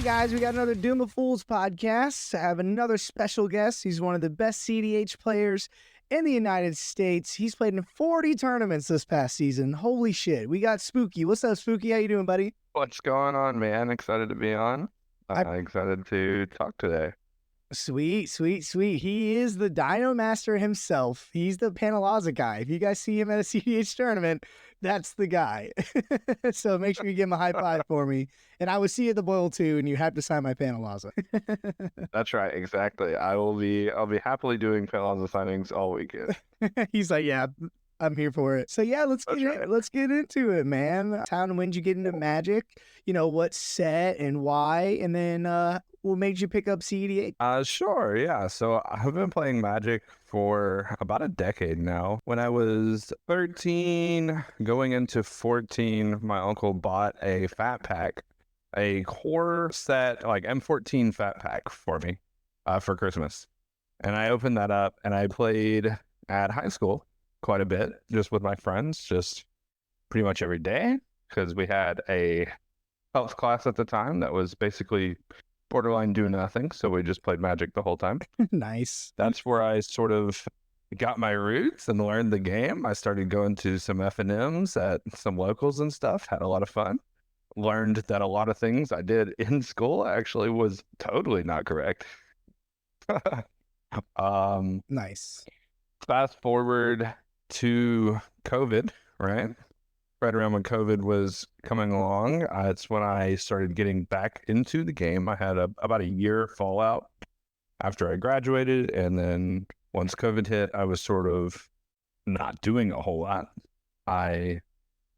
Hey guys, we got another Doom of Fools podcast. I have another special guest. He's one of the best CDH players in the United States. He's played in 40 tournaments this past season. Holy shit. We got Spuki. What's up, Spuki? How you doing, buddy? What's going on, man? Excited to be on. Excited to talk today. Sweet. He is the Dino Master himself. He's the Pantlaza guy. If you guys see him at a CDH tournament, that's the guy. So make sure you give him a high five for me. And I will see you at the Boil too, and you have to sign my Pantlaza. That's right, exactly. I'll be happily doing Pantlaza signings all weekend. He's like, yeah, I'm here for it. So yeah, let's get into it, man. How and when did you get into Magic? You know, what set and why, and then what made you pick up CDH? Sure, yeah. So I've been playing Magic for about a decade now. When I was 13, going into 14, my uncle bought a fat pack, a core set, like M14 fat pack for me for Christmas. And I opened that up and I played at high school quite a bit, just with my friends, just pretty much every day, because we had a health class at the time that was basically borderline do nothing, so we just played Magic the whole time. Nice. That's where I sort of got my roots and learned the game. I started going to some F&Ms at some locals and stuff, had a lot of fun. Learned that a lot of things I did in school actually was totally not correct. Nice. Fast forward to COVID, right? Right around when COVID was coming along, it's when I started getting back into the game. I had about a year fallout after I graduated, and then once COVID hit, I was sort of not doing a whole lot. I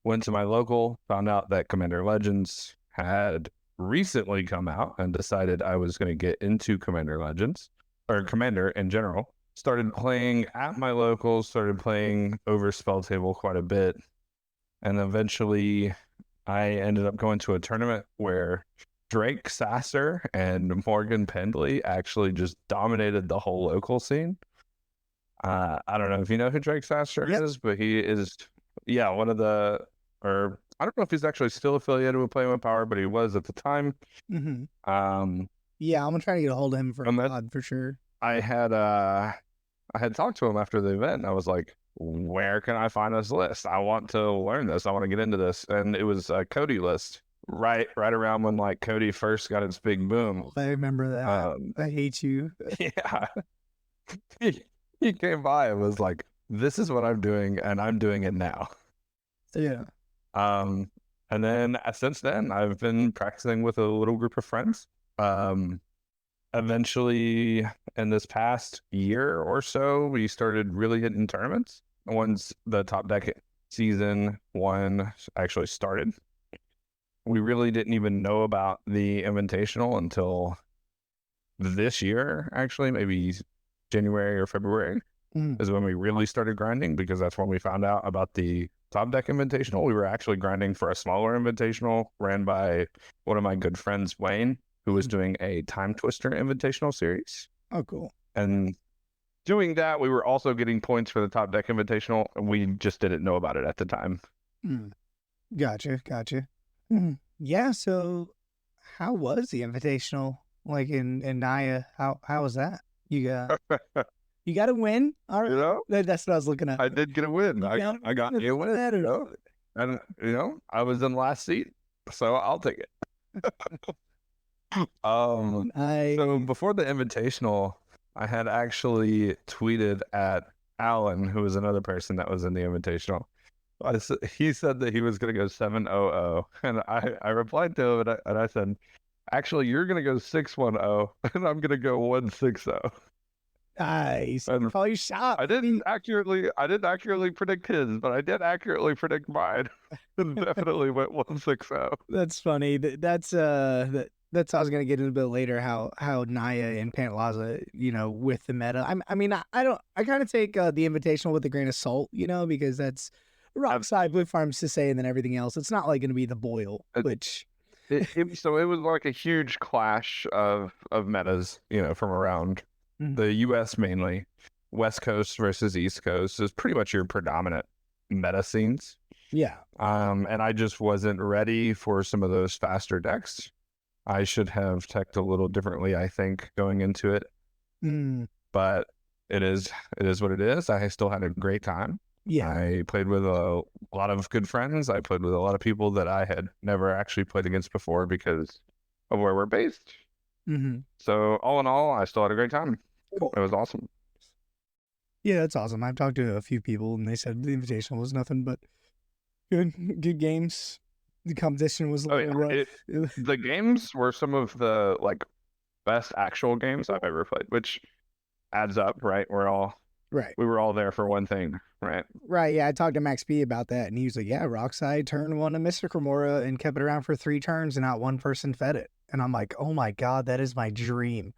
went to my local, found out that Commander Legends had recently come out, and decided I was going to get into Commander Legends, or Commander in general. Started playing at my local, started playing over Spell Table quite a bit. And eventually I ended up going to a tournament where Drake Sasser and Morgan Pendley actually just dominated the whole local scene. I don't know if you know who Drake Sasser is, but he is, one of the, or I don't know if he's actually still affiliated with Playing with Power, but he was at the time. Mm-hmm. I'm going to try to get a hold of him for a pod for sure. I had talked to him after the event, and I was like, where can I find this list? I want to learn this. I want to get into this. And it was a Cody list right around when like Cody first got its big boom. I remember that. I hate you. Yeah. He came by and was like, this is what I'm doing, and I'm doing it now. Yeah. And then since then, I've been practicing with a little group of friends. Eventually, in this past year or so, we started really hitting tournaments. Once the Top Deck season 1 actually started, we really didn't even know about the Invitational until this year, actually, maybe January or February is when we really started grinding, because that's when we found out about the Top Deck Invitational. We were actually grinding for a smaller Invitational ran by one of my good friends, Wayne, who was doing a Time Twister Invitational series. Oh, cool. And doing that, we were also getting points for the Top Deck Invitational, and we just didn't know about it at the time. Gotcha. Yeah, so how was the Invitational, like in Naya? How was that? You got a win? All right. You know? That's what I was looking at. I did get a win. I got a win. That, and, I was in last seat, so I'll take it. So before the Invitational, I had actually tweeted at Alan, who was another person that was in the Invitational. He said that he was going to go 7-0-0, and I replied to him and I said, actually, you're going to go 6-1-0, and I'm going to go 1-6-0. Nice. And call your shot. I didn't accurately predict his, but I did accurately predict mine. And definitely went 1-6-0. That's funny. That's how I was gonna get into a bit later. How Naya and Pantlaza, with the meta. I kind of take the Invitational with a grain of salt, because that's rock side Blue Farms to say, and then everything else. It's not like going to be the Boil, which. So it was like a huge clash of metas, from around the U.S. mainly. West Coast versus East Coast is pretty much your predominant meta scenes. Yeah. And I just wasn't ready for some of those faster decks. I should have teched a little differently, I think, going into it. Mm, But it is what it is. I still had a great time. yeah. I played with a lot of good friends. I played with a lot of people that I had never actually played against before because of where we're based. Mm-hmm. So all in all, I still had a great time. Cool. It was awesome. Yeah, that's awesome. I've talked to a few people and they said the Invitational was nothing but good games. The competition was a Oh little yeah, rough. the games were some of the like best actual games I've ever played, which adds up, right? Right. We were all there for one thing, right? Right, yeah, I talked to Max B about that, and he was like, "Yeah, Rockside turned one of Mystic Remora and kept it around for 3 turns, and not one person fed it." And I'm like, "Oh my god, that is my dream."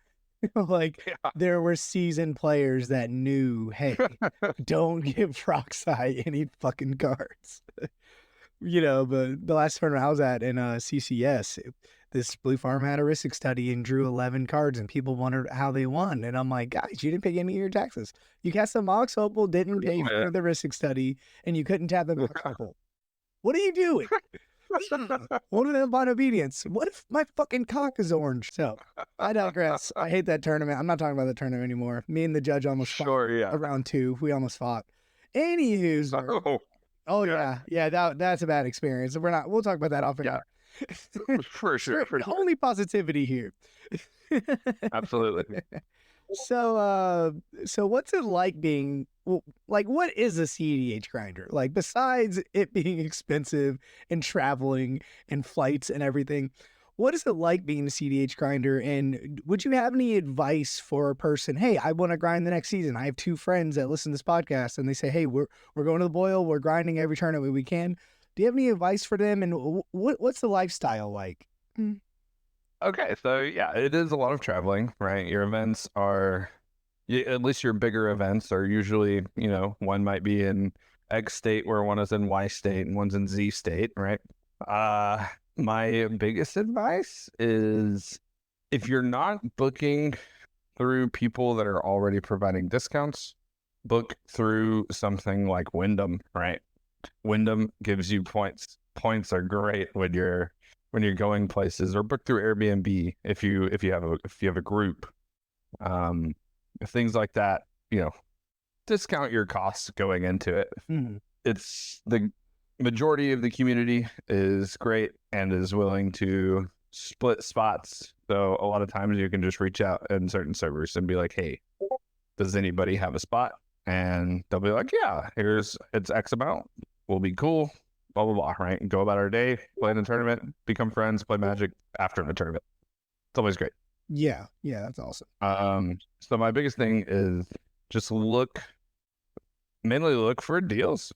Like, there were seasoned players that knew, "Hey, don't give Rockside any fucking cards." But the last tournament I was at in CCS, this blue farm had a risk study and drew 11 cards, and people wondered how they won. And I'm like, guys, you didn't pay any of your taxes. You cast the Mox Opal, didn't pay for the risk study, and you couldn't tap the Mox Opal. What are you doing? What if upon obedience? What if my fucking cock is orange? So I digress. I hate that tournament. I'm not talking about the tournament anymore. Me and the judge almost Sure, fought yeah. around 2. We almost fought. Anywho's. Oh yeah, that's a bad experience. We'll talk about that off Yeah, air. for sure. Only positivity here. Absolutely. So what's it like being like? What is a CDH grinder? Like, besides it being expensive and traveling and flights and everything, what is it like being a CDH grinder? And would you have any advice for a person? Hey, I want to grind the next season. I have 2 friends that listen to this podcast, and they say, "Hey, we're going to the boil. We're grinding every tournament we can." Do you have any advice for them? And what's the lifestyle like? Okay, so yeah, it is a lot of traveling, right? Your events are, at least your bigger events are usually, one might be in X state where one is in Y state and one's in Z state, right? My biggest advice is if you're not booking through people that are already providing discounts, book through something like Wyndham, right? Wyndham gives you points. Points are great when you're going places, or book through Airbnb if you have a group. Things like that, discount your costs going into it. Mm-hmm. It's the majority of the community is great and is willing to split spots. So a lot of times you can just reach out in certain servers and be like, "Hey, does anybody have a spot?" And they'll be like, "Yeah, it's X amount. We'll be cool." Blah blah blah. Right? And go about our day, play in a tournament, become friends, play Magic after the tournament. It's always great. Yeah, that's awesome. So my biggest thing is just mainly look for deals,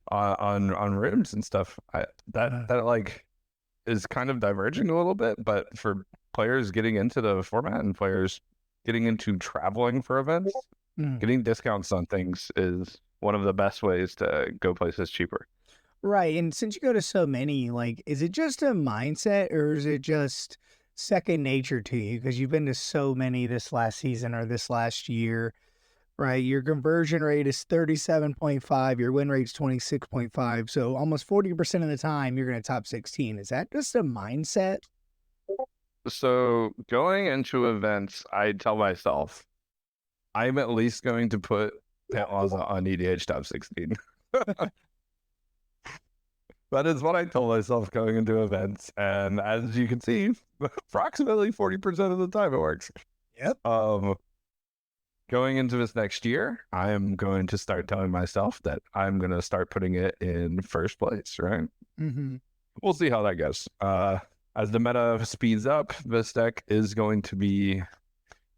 on rooms and stuff. That like is kind of diverging a little bit, but for players getting into the format and players getting into traveling for events, getting discounts on things is one of the best ways to go places cheaper. Right. And since you go to so many, like, is it just a mindset or is it just second nature to you? Because you've been to so many this last season or this last year, right? Your conversion rate is 37.5, your win rate's 26.5. So almost 40% of the time you're going to top 16. Is that just a mindset? So going into events, I tell myself I'm at least going to put Pantlaza on EDH top 16. That is what I told myself going into events. And as you can see, approximately 40% of the time it works. Yep. Going into this next year, I am going to start telling myself that I'm going to start putting it in first place, right? Mm-hmm. We'll see how that goes. As the meta speeds up, this deck is going to be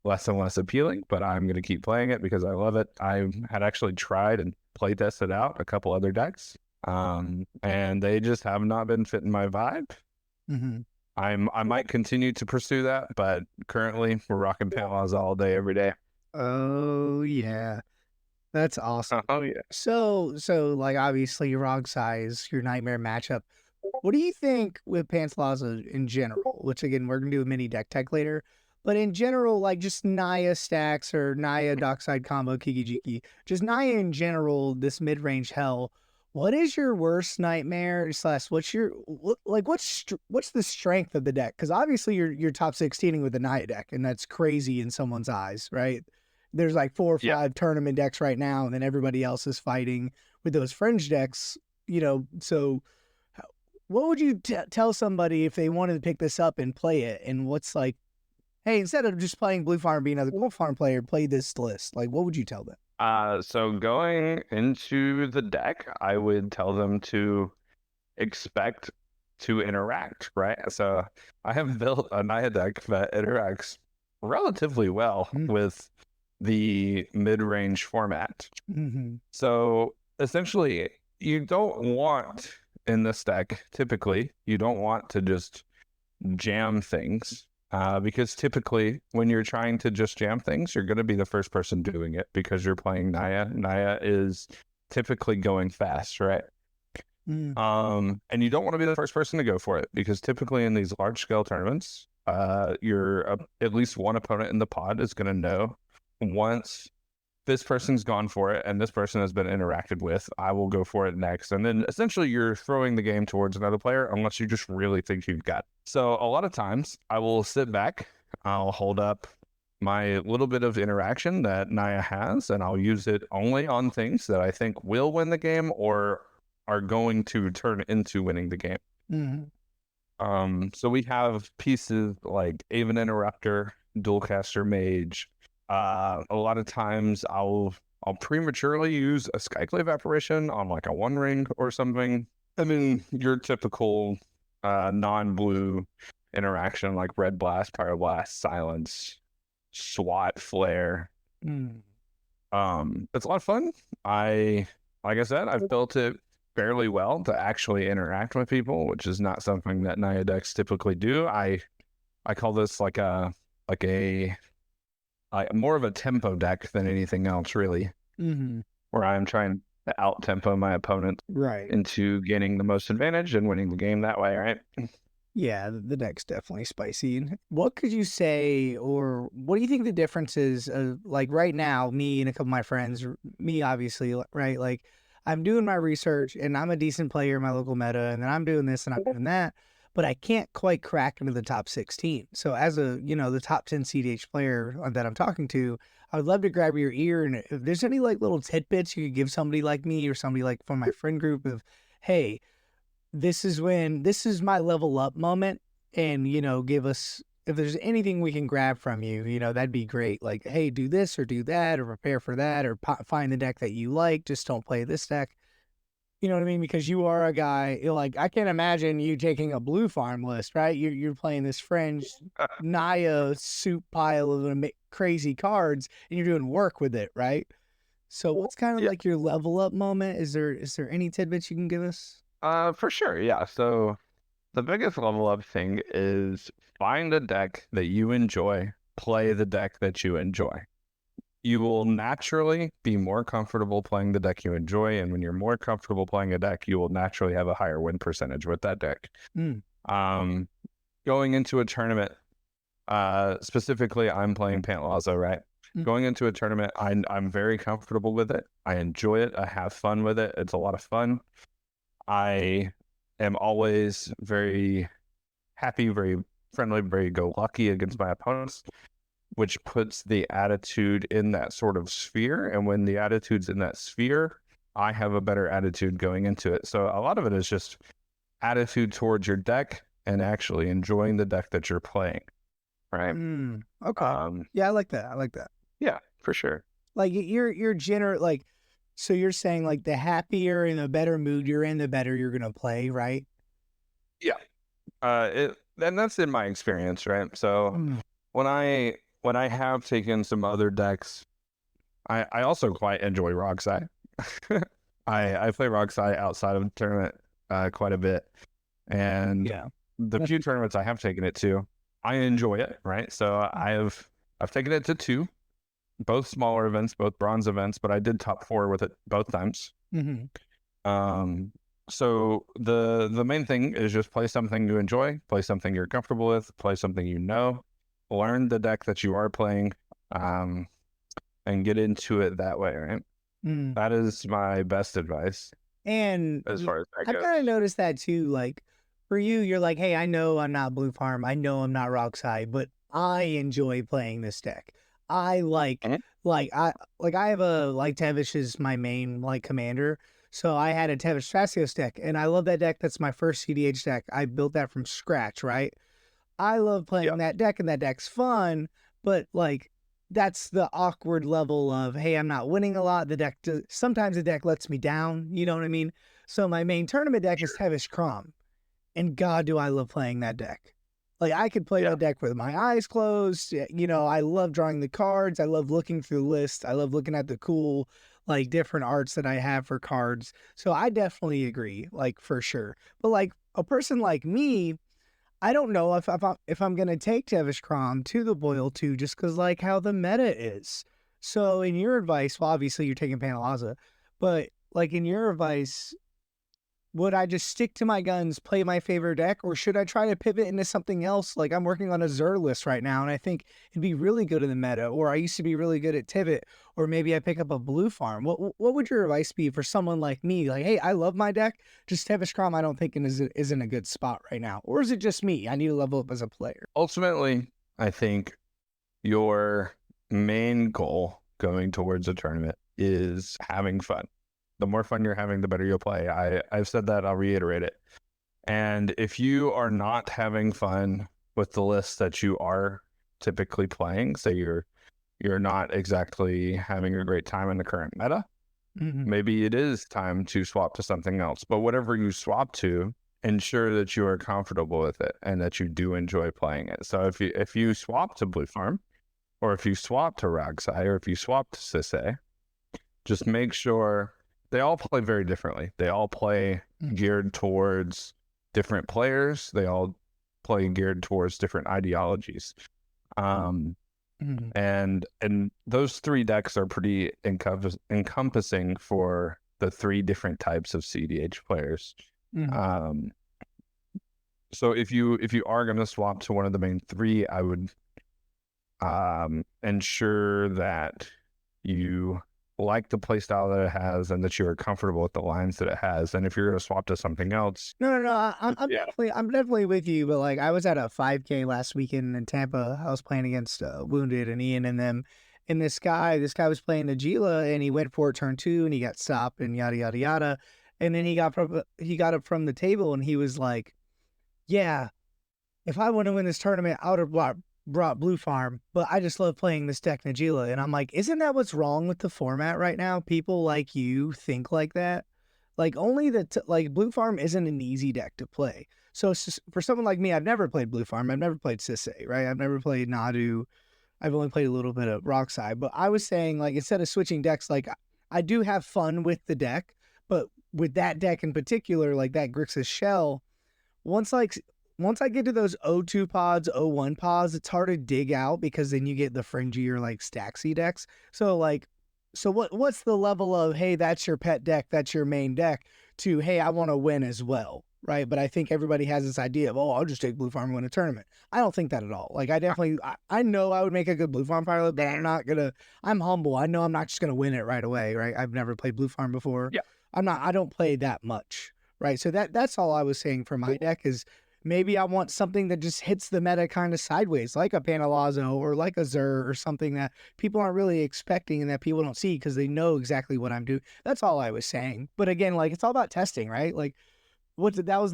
less and less appealing, but I'm going to keep playing it because I love it. I had actually tried and play tested out a couple other decks. And they just have not been fitting my vibe. Mm-hmm. I might continue to pursue that, but currently we're rocking Pantlaza all day, every day. Oh, yeah. That's awesome. Oh yeah. So like, obviously Rog Size, your nightmare matchup. What do you think with Pantlaza in general? Which again, we're gonna do a mini deck tech later. But in general, like just Naya stacks or Naya Dockside combo Kiki Jiki, just Naya in general, this mid range hell. What is your worst nightmare slash what's your what's the strength of the deck? Because obviously you're top 16ing with the Naya deck, and that's crazy in someone's eyes, right? There's like 4 or Yeah. 5 tournament decks right now, and then everybody else is fighting with those fringe decks, you know. So what would you tell somebody if they wanted to pick this up and play it? And what's like, hey, instead of just playing Blue Farm, being another Blue Farm player, play this list. Like, what would you tell them? So going into the deck, I would tell them to expect to interact, right? So I have built a Naya deck that interacts relatively well with the mid-range format. Mm-hmm. So essentially, you don't want in this deck, typically, you don't want to just jam things. Because typically, when you're trying to just jam things, you're going to be the first person doing it because you're playing Naya. Naya is typically going fast, right? And you don't want to be the first person to go for it because typically in these large scale tournaments, your at least one opponent in the pod is going to know once this person's gone for it and this person has been interacted with, I will go for it next. And then essentially you're throwing the game towards another player unless you just really think you've got it. So a lot of times I will sit back, I'll hold up my little bit of interaction that Naya has, and I'll use it only on things that I think will win the game or are going to turn into winning the game. Mm-hmm. So we have pieces like Aven Interrupter, Dualcaster Mage. A lot of times I'll prematurely use a Skyclave Apparition on like a One Ring or something. I mean, your typical non-blue interaction like Red Blast, Pyroblast, Silence, SWAT, Flare. It's a lot of fun. Like I said, I've built it fairly well to actually interact with people, which is not something that Naya decks typically do. I call this like more of a tempo deck than anything else, really, where I'm trying to out tempo my opponent into gaining the most advantage and winning the game that way, right? Yeah, the deck's definitely spicy. What could you say, or what do you think the difference is? Like right now, me and a couple of my friends, me obviously, right? Like I'm doing my research and I'm a decent player in my local meta, and then I'm doing this and I'm doing that, but I can't quite crack into the top 16. So as the top 10 CDH player that I'm talking to, I would love to grab your ear, and if there's any like little tidbits you could give somebody like me or somebody like from my friend group of, hey, this is my level up moment, and give us, if there's anything we can grab from you, that'd be great. Like, hey, do this or do that or prepare for that or find the deck that you like, just don't play this deck. You know what I mean? Because you are a guy, like, I can't imagine you taking a blue farm list, right? You're playing this fringe Naya soup pile of crazy cards, and you're doing work with it, right? So what's kind of like your level up moment? Is there any tidbits you can give us? For sure, yeah. So the biggest level up thing is find a deck that you enjoy, play the deck that you enjoy. You will naturally be more comfortable playing the deck you enjoy, and when you're more comfortable playing a deck, you will naturally have a higher win percentage with that deck. Going into a tournament, specifically, I'm playing Pantlaza, right? Going into a tournament, I'm very comfortable with it. I enjoy it. I have fun with it. It's a lot of fun. I am always very happy, very friendly, very go-lucky against my opponents, which puts the attitude in that sort of sphere. And when the attitude's in that sphere, I have a better attitude going into it. So a lot of it is just attitude towards your deck and actually enjoying the deck that you're playing, right? Okay. Yeah, I like that. Yeah, for sure. Like you're like, so you're saying like the happier and the better mood you're in, the better you're gonna play, right? Yeah. And that's in my experience, right? So when I have taken some other decks, I also quite enjoy Roxai. I play Roxai outside of the tournament quite a bit, and the few tournaments I have taken it to, I enjoy it, right? So I've taken it to 2, both smaller events, both bronze events, but I did top 4 with it both times. So the main thing is just play something you enjoy, play something you're comfortable with, play something you know, learn the deck that you are playing, and get into it that way, right? That is my best advice. And as far as that I've goes. kind of noticed that too. Like for you, you're like, hey, I know I'm not Blue Farm. I know I'm not Rockside, but I enjoy playing this deck. I Mhm. I have a like Tevish is my main like commander. So I had a Tevish Strassios deck, and I love that deck. That's my first CDH deck. I built that from scratch, right? I love Yeah, playing that deck, and that deck's fun, but like that's the awkward level of hey, I'm not winning a lot. Sometimes the deck lets me down. You know what I mean? So my main tournament deck is sure. Tevish Crom, and God, do I love playing that deck. Like I could play Yeah, that deck with my eyes closed. You know, I love drawing the cards. I love looking through lists. I love looking at the cool, like different arts that I have for cards. So I definitely agree, like for sure. But like a person like me, I don't know if I'm gonna take Tevish Crom to the Boil too, just because like how the meta is. So in your advice, well, obviously you're taking Pantlaza, but like in your advice, would I just stick to my guns, play my favorite deck, or should I try to pivot into something else? Like I'm working on a Xur list right now, and I think it'd be really good in the meta. Or I used to be really good at Tivit, or maybe I pick up a Blue Farm. What would your advice be for someone like me? Like, hey, I love my deck, just Tevish Crom I don't think is in a good spot right now, or is it just me? I need to level up as a player. ultimately, I think your main goal going towards a tournament is having fun. The more fun you're having, the better you'll play. I've said that, I'll reiterate it. And if you are not having fun with the lists that you are typically playing, say you're not exactly having a great time in the current meta, Mm-hmm. maybe it is time to swap to something else. But whatever you swap to, ensure that you are comfortable with it and that you do enjoy playing it. So if you swap to Blue Farm, or if you swap to Ragsai, or if you swap to Sisei, just make sure they all play very differently. They all play geared towards different players. They all play geared towards different ideologies. Um, Mm-hmm. and those three decks are pretty encompassing for the three different types of CDH players. Mm-hmm. Um, so if you are going to swap to one of the main three, I would ensure that you like the playstyle that it has and that you're comfortable with the lines that it has. And if you're going to swap to something else, No, no, no. yeah, I'm definitely with you. But like, I was at a 5K last weekend in Tampa. I was playing against Wounded and Ian and them. And this guy was playing Najila, and he went for it turn two, and he got stopped, and yada yada yada. And then he got up from the table, and he was like, "Yeah, if I want to win this tournament, I would have brought Blue Farm, but I just love playing this deck Najila." And I'm like, isn't that what's wrong with the format right now? People like you think like that. Like only like Blue Farm isn't an easy deck to play. So for someone like me, I've never played Blue Farm. I've never played Sisei, right? I've never played Nadu. I've only played a little bit of Rockside. But I was saying like instead of switching decks, like I do have fun with the deck, but with that deck in particular, like that Grixis Shell, once like once I get to those O2 pods, O1 pods, it's hard to dig out because then you get the fringy or like Staxy decks. So like what's the level of hey, that's your pet deck, that's your main deck to hey, I want to win as well. Right. But I think everybody has this idea of, oh, I'll just take Blue Farm and win a tournament. I don't think that at all. Like I know I would make a good Blue Farm pilot, but I'm humble. I know I'm not just gonna win it right away, right? I've never played Blue Farm before. yeah. I don't play that much. Right. So that's all I was saying for my deck is maybe I want something that just hits the meta kind of sideways, like a Panalazzo or like a Xur or something that people aren't really expecting and that people don't see because they know exactly what I'm doing. That's all I was saying. But again, like it's all about testing, right? Like that was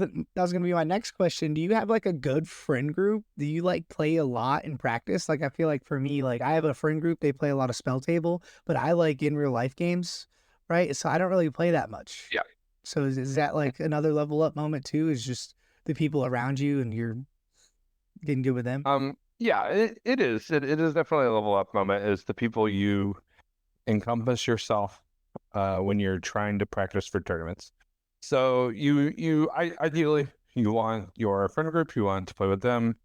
gonna be my next question. Do you have like a good friend group? Do you like play a lot in practice? Like I feel like for me, like I have a friend group, they play a lot of spell table, but I like in real life games, right? So I don't really play that much. Yeah. So is that like another level up moment too? Is just the people around you and you're getting good with them? Yeah, it is. It is definitely a level up moment, is the people you encompass yourself when you're trying to practice for tournaments. So ideally you want your friend group, you want to play with them,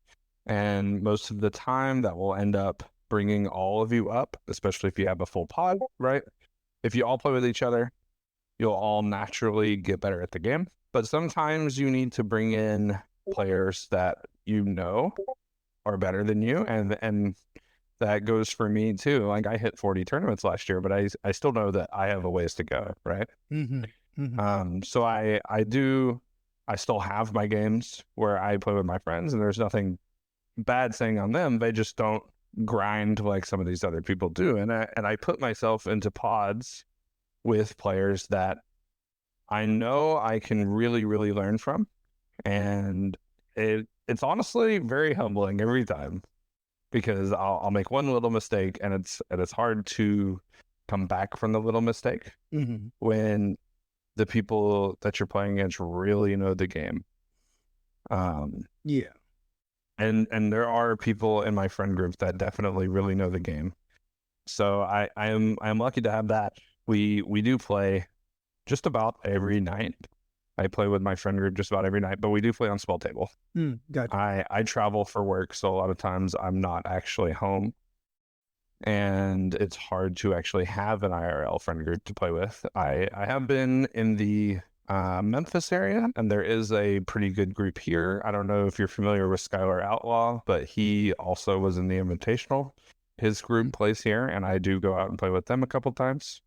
and most of the time that will end up bringing all of you up, especially if you have a full pod, right? If you all play with each other, you'll all naturally get better at the game. But sometimes you need to bring in players that you know are better than you, and that goes for me too. Like I hit 40 tournaments last year, but I still know that I have a ways to go, right? Mm-hmm. So I still have my games where I play with my friends, and there's nothing bad saying on them. They just don't grind like some of these other people do. And I put myself into pods with players that I know I can really, really learn from. And it's honestly very humbling every time, because I'll make one little mistake, and it's hard to come back from the little mistake when the people that you're playing against really know the game. Yeah. And there are people in my friend group that definitely really know the game. So I'm lucky to have that. We do play just about every night. I play with my friend group just about every night, but we do play on small table. Gotcha. I travel for work, so a lot of times I'm not actually home, and it's hard to actually have an IRL friend group to play with. I have been in the Memphis area, and there is a pretty good group here. I don't know if you're familiar with Skylar Outlaw, but he also was in the Invitational. His group plays here, and I do go out and play with them a couple times.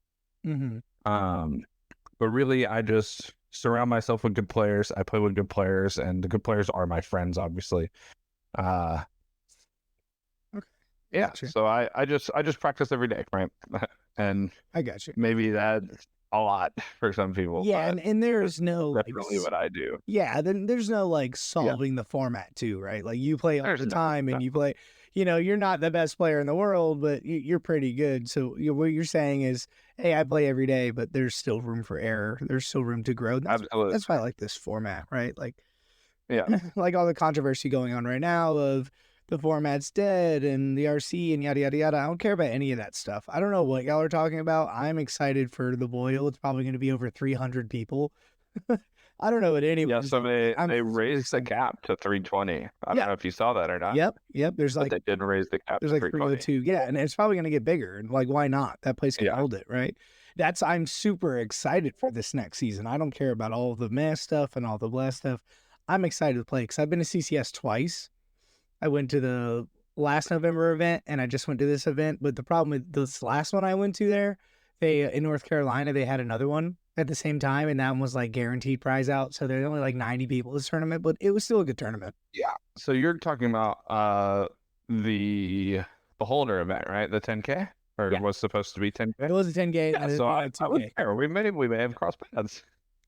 But really, I just surround myself with good players. I play with good players, and the good players are my friends, obviously. Okay. Yeah. Gotcha. So I just practice every day, right? And I got you. maybe that's a lot for some people. Yeah, and there's no that's like, really what I do. yeah, then there's no like solving the format too, right? Like you play all There's the no- time, and no. you play. You're not the best player in the world, but you're pretty good. So what you're saying is, hey, I play every day, but there's still room for error. There's still room to grow. Absolutely. That's why I like this format, right? Like, Yeah. like all the controversy going on right now of the format's dead and the RC and yada yada yada. I don't care about any of that stuff. I don't know what y'all are talking about. I'm excited for the boil. It's probably going to be over 300 people. I don't know what anyone. Yeah. So they super raised the excited. cap to 320. I don't Yeah. know if you saw that or not. Yep. There's But like they did raise the cap to 320. 302. Yeah, and it's probably going to get bigger. And like, why not? That place can Yeah. hold it, right? I'm super excited for this next season. I don't care about all the mess stuff and all the blast stuff. I'm excited to play because I've been to CCS twice. I went to the last November event, and I just went to this event. But the problem with this last one I went to there, they in North Carolina, they had another one at the same time, and that one was like guaranteed prize out. So there's only like 90 people this tournament, but it was still a good tournament. Yeah. So you're talking about the Beholder event, right? The 10K, or Yeah. it was supposed to be 10K. It was a 10K. Yeah. So I was there. We may have crossed paths.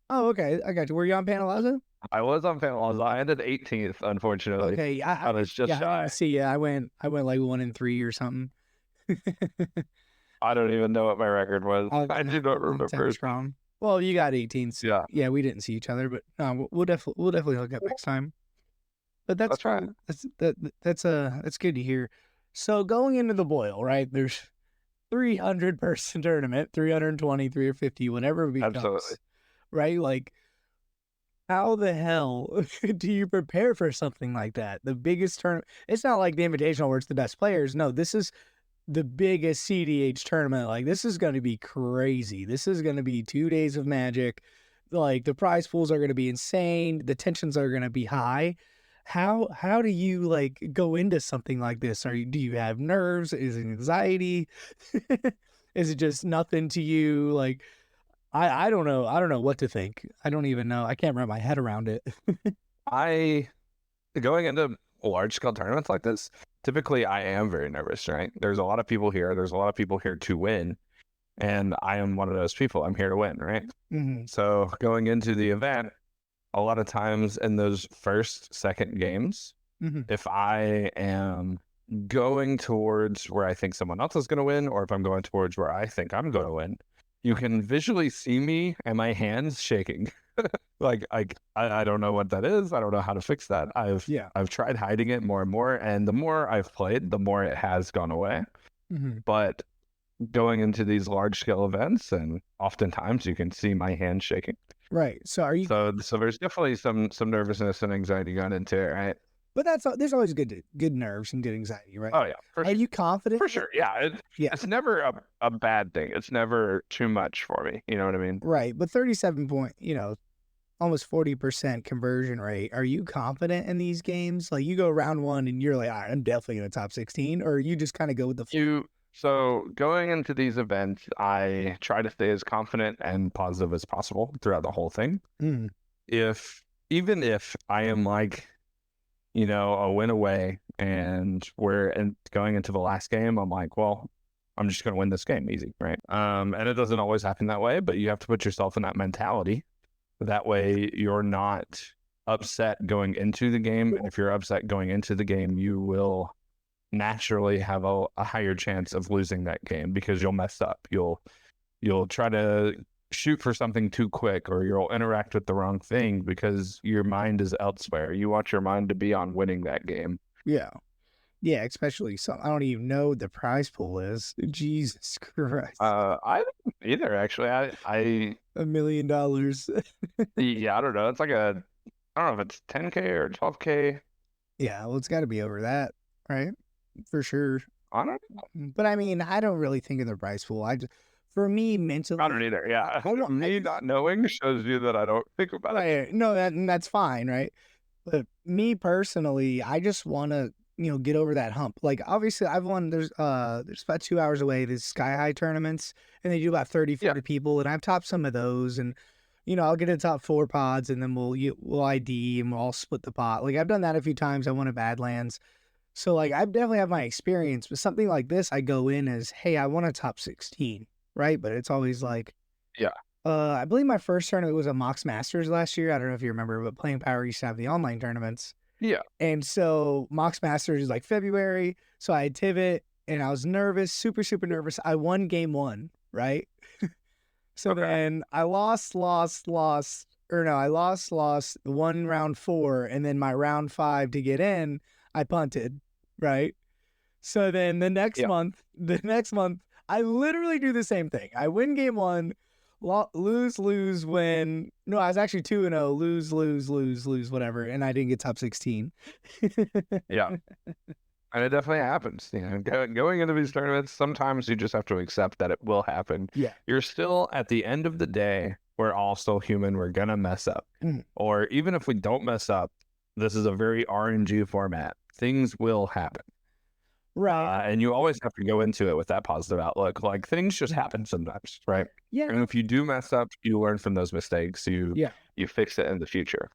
Oh, okay. I got you. Were you on Pantlaza? I was on Pantlaza. I ended 18th, unfortunately. Okay. I was just shy. See, yeah, I went like 1-3 or something. I don't even know what my record was. I do not remember. Strong. Well, you got 18. So Yeah. we didn't see each other, but no, we'll definitely hook up next time. But that's right. That's good to hear. So going into the boil, right? There's 300 person tournament, 320, 350, whatever it becomes. Absolutely. Right? Like, how the hell do you prepare for something like that? The biggest tournament. It's not like the Invitational where it's the best players. No, this is the biggest CDH tournament. Like, this is going to be crazy. This is going to be 2 days of magic. Like, the prize pools are going to be insane. The tensions are going to be high. How do you like go into something like this? Do you have nerves? Is it anxiety? Is it just nothing to you? Like, I don't know. I don't know what to think. I don't even know. I can't wrap my head around it. Going into large scale tournaments like this, typically I am very nervous, right? There's a lot of people here. There's a lot of people here to win. And I am one of those people. I'm here to win, right? Mm-hmm. So going into the event, a lot of times in those second games, if I am going towards where I think someone else is going to win, or if I'm going towards where I think I'm going to win, you can visually see me and my hands shaking. I don't know what that is. I don't know how to fix that. I've tried hiding it more and more, and the more I've played, the more it has gone away. But going into these large scale events, and oftentimes you can see my hands shaking. Right. So are you? So there's definitely some nervousness and anxiety going into it, right? But there's always good nerves and good anxiety, right? Oh yeah. Are you confident? For sure. Yeah. It's never a bad thing. It's never too much for me. You know what I mean? Right. But 37 point, almost 40% conversion rate. Are you confident in these games? Like, you go round one and you're like, all right, I'm definitely in the top 16, or you just kind of go with the flow? So going into these events, I try to stay as confident and positive as possible throughout the whole thing. Mm, If even if I am like, a win away and going into the last game, I'm like, well, I'm just going to win this game easy, right? And it doesn't always happen that way, but you have to put yourself in that mentality. That way you're not upset going into the game. And if you're upset going into the game, you will naturally have a higher chance of losing that game because you'll mess up. You'll try to shoot for something too quick, or you'll interact with the wrong thing because your mind is elsewhere. You want your mind to be on winning that game. yeah. Yeah, especially some. I don't even know what the prize pool is. Jesus Christ. I don't either, actually. I $1 million. yeah, I don't know. It's like I don't know if it's 10K or 12K. Yeah, well, it's got to be over that, right? For sure. I don't But I mean, I don't really think of the prize pool. For me, mentally, I don't either. Yeah. Me not knowing shows you that I don't think about it. no, that's fine, right? But me personally, I just want to, get over that hump. Like, obviously, I've won. There's about 2 hours away. There's sky high tournaments, and they do about 30, 40 Yeah. people, and I've topped some of those, and I'll get in top 4 pods, and then we'll ID and we'll all split the pot. Like, I've done that a few times. I won at Badlands, so like I definitely have my experience. But something like this, I go in as, hey, I want a top 16, right? But it's always like, Yeah. I believe my first tournament was a Mox Masters last year. I don't know if you remember, but Playing Power used to have the online tournaments. Yeah. And so Mox Masters is like February. So I had Tivit and I was nervous, super, super nervous. I won game 1, right? So Okay. then I lost, I lost one round 4. And then my round 5 to get in, I punted, right? So then the next Yeah. month, I literally do the same thing. I win game 1, lose, win. No, I was actually 2-0, lose, whatever, and I didn't get top 16. Yeah. And it definitely happens. Going into these tournaments, sometimes you just have to accept that it will happen. Yeah. You're still, at the end of the day, we're all still human. We're going to mess up. Or even if we don't mess up, this is a very RNG format. Things will happen. Right. And you always have to go into it with that positive outlook. Like, things just happen sometimes, right? Yeah. And if you do mess up, you learn from those mistakes. You fix it in the future.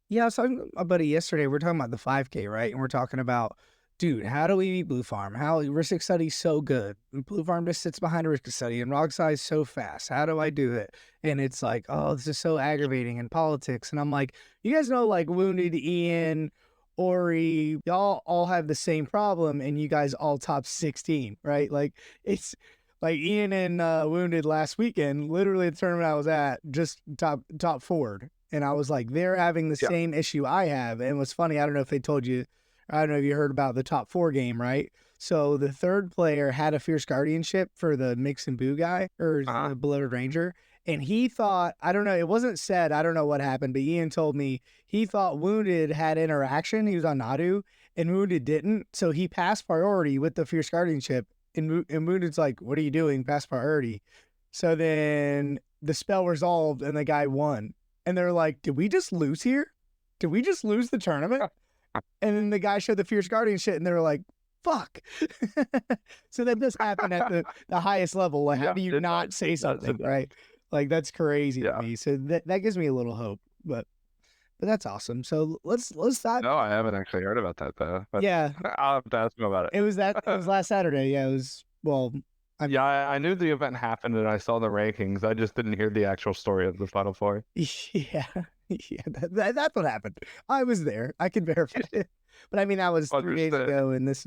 Yeah, I was talking to my buddy yesterday. We're talking about the 5K, right? And we're talking about, dude, how do we beat Blue Farm? How Risk Study's so good. Blue Farm just sits behind a Risk Study and Rog Size so fast. How do I do it? And it's like, oh, this is so aggravating in politics. And I'm like, you guys know, like, Wounded, Ian, Ori, y'all all have the same problem, and you guys all top 16, right? Like, it's like Ian and Wounded last weekend, literally the tournament I was at, just top 4. And I was like, they're having the same issue I have. And what's funny, I don't know if they told you, I don't know if you heard about the top 4 game, right? So the third player had a Fierce Guardianship for the Mix and Boo guy, or the Beloved Ranger. And he thought, I don't know, it wasn't said, I don't know what happened, but Ian told me he thought Wounded had interaction. He was on Nadu, and Wounded didn't. So he passed priority with the Fierce Guardianship. And Wounded's like, what are you doing? Pass priority. So then the spell resolved, and the guy won. And they're like, did we just lose here? Did we just lose the tournament? And then the guy showed the Fierce Guardian shit, and they were like, fuck. So that does happen at the highest level. Like, how do you not say something, right? Like, that's crazy to me. So that gives me a little hope. But that's awesome. So let's dive. No, I haven't actually heard about that, though. But yeah. I'll have to ask him about it. It was last Saturday. Yeah, it was, well. I knew the event happened and I saw the rankings. I just didn't hear the actual story of the Final Four. Yeah. Yeah, that's what happened. I was there. I can verify it. But I mean, that was 3 days ago, and this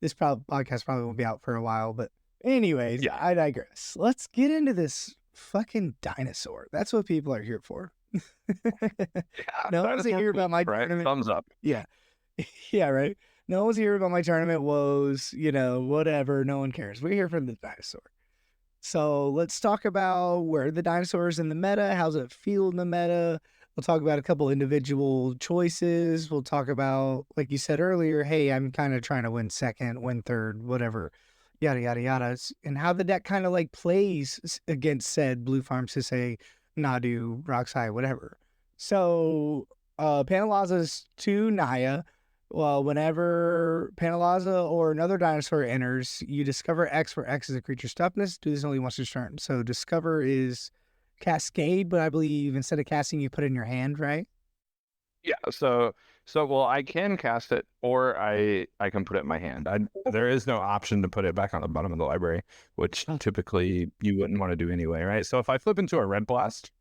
podcast probably won't be out for a while. But anyways, I digress. Let's get into this fucking dinosaur. That's what people are here for. No one's here about my tournament. Thumbs up. Yeah. Yeah, right. No one's here about my tournament woes, whatever. No one cares. We're here for the dinosaur. So let's talk about where the dinosaur is in the meta. How's it feel in the meta? We'll talk about a couple individual choices. We'll talk about, like you said earlier, hey, I'm kind of trying to win second, win third, whatever, yada, yada, yada. And how the deck kind of like plays against Cedh, Blue Farm, Sisei, Nadu, Roxai, whatever. So Pantlaza's 2 Naya, Well, whenever Pantlaza or another dinosaur enters, you discover X, where X is a creature's toughness. Do this only once per turn. So discover is Cascade, but I believe instead of casting, you put it in your hand, right? Yeah, so well, I can cast it, or I can put it in my hand. There is no option to put it back on the bottom of the library, which typically you wouldn't want to do anyway, right? So if I flip into a red blast,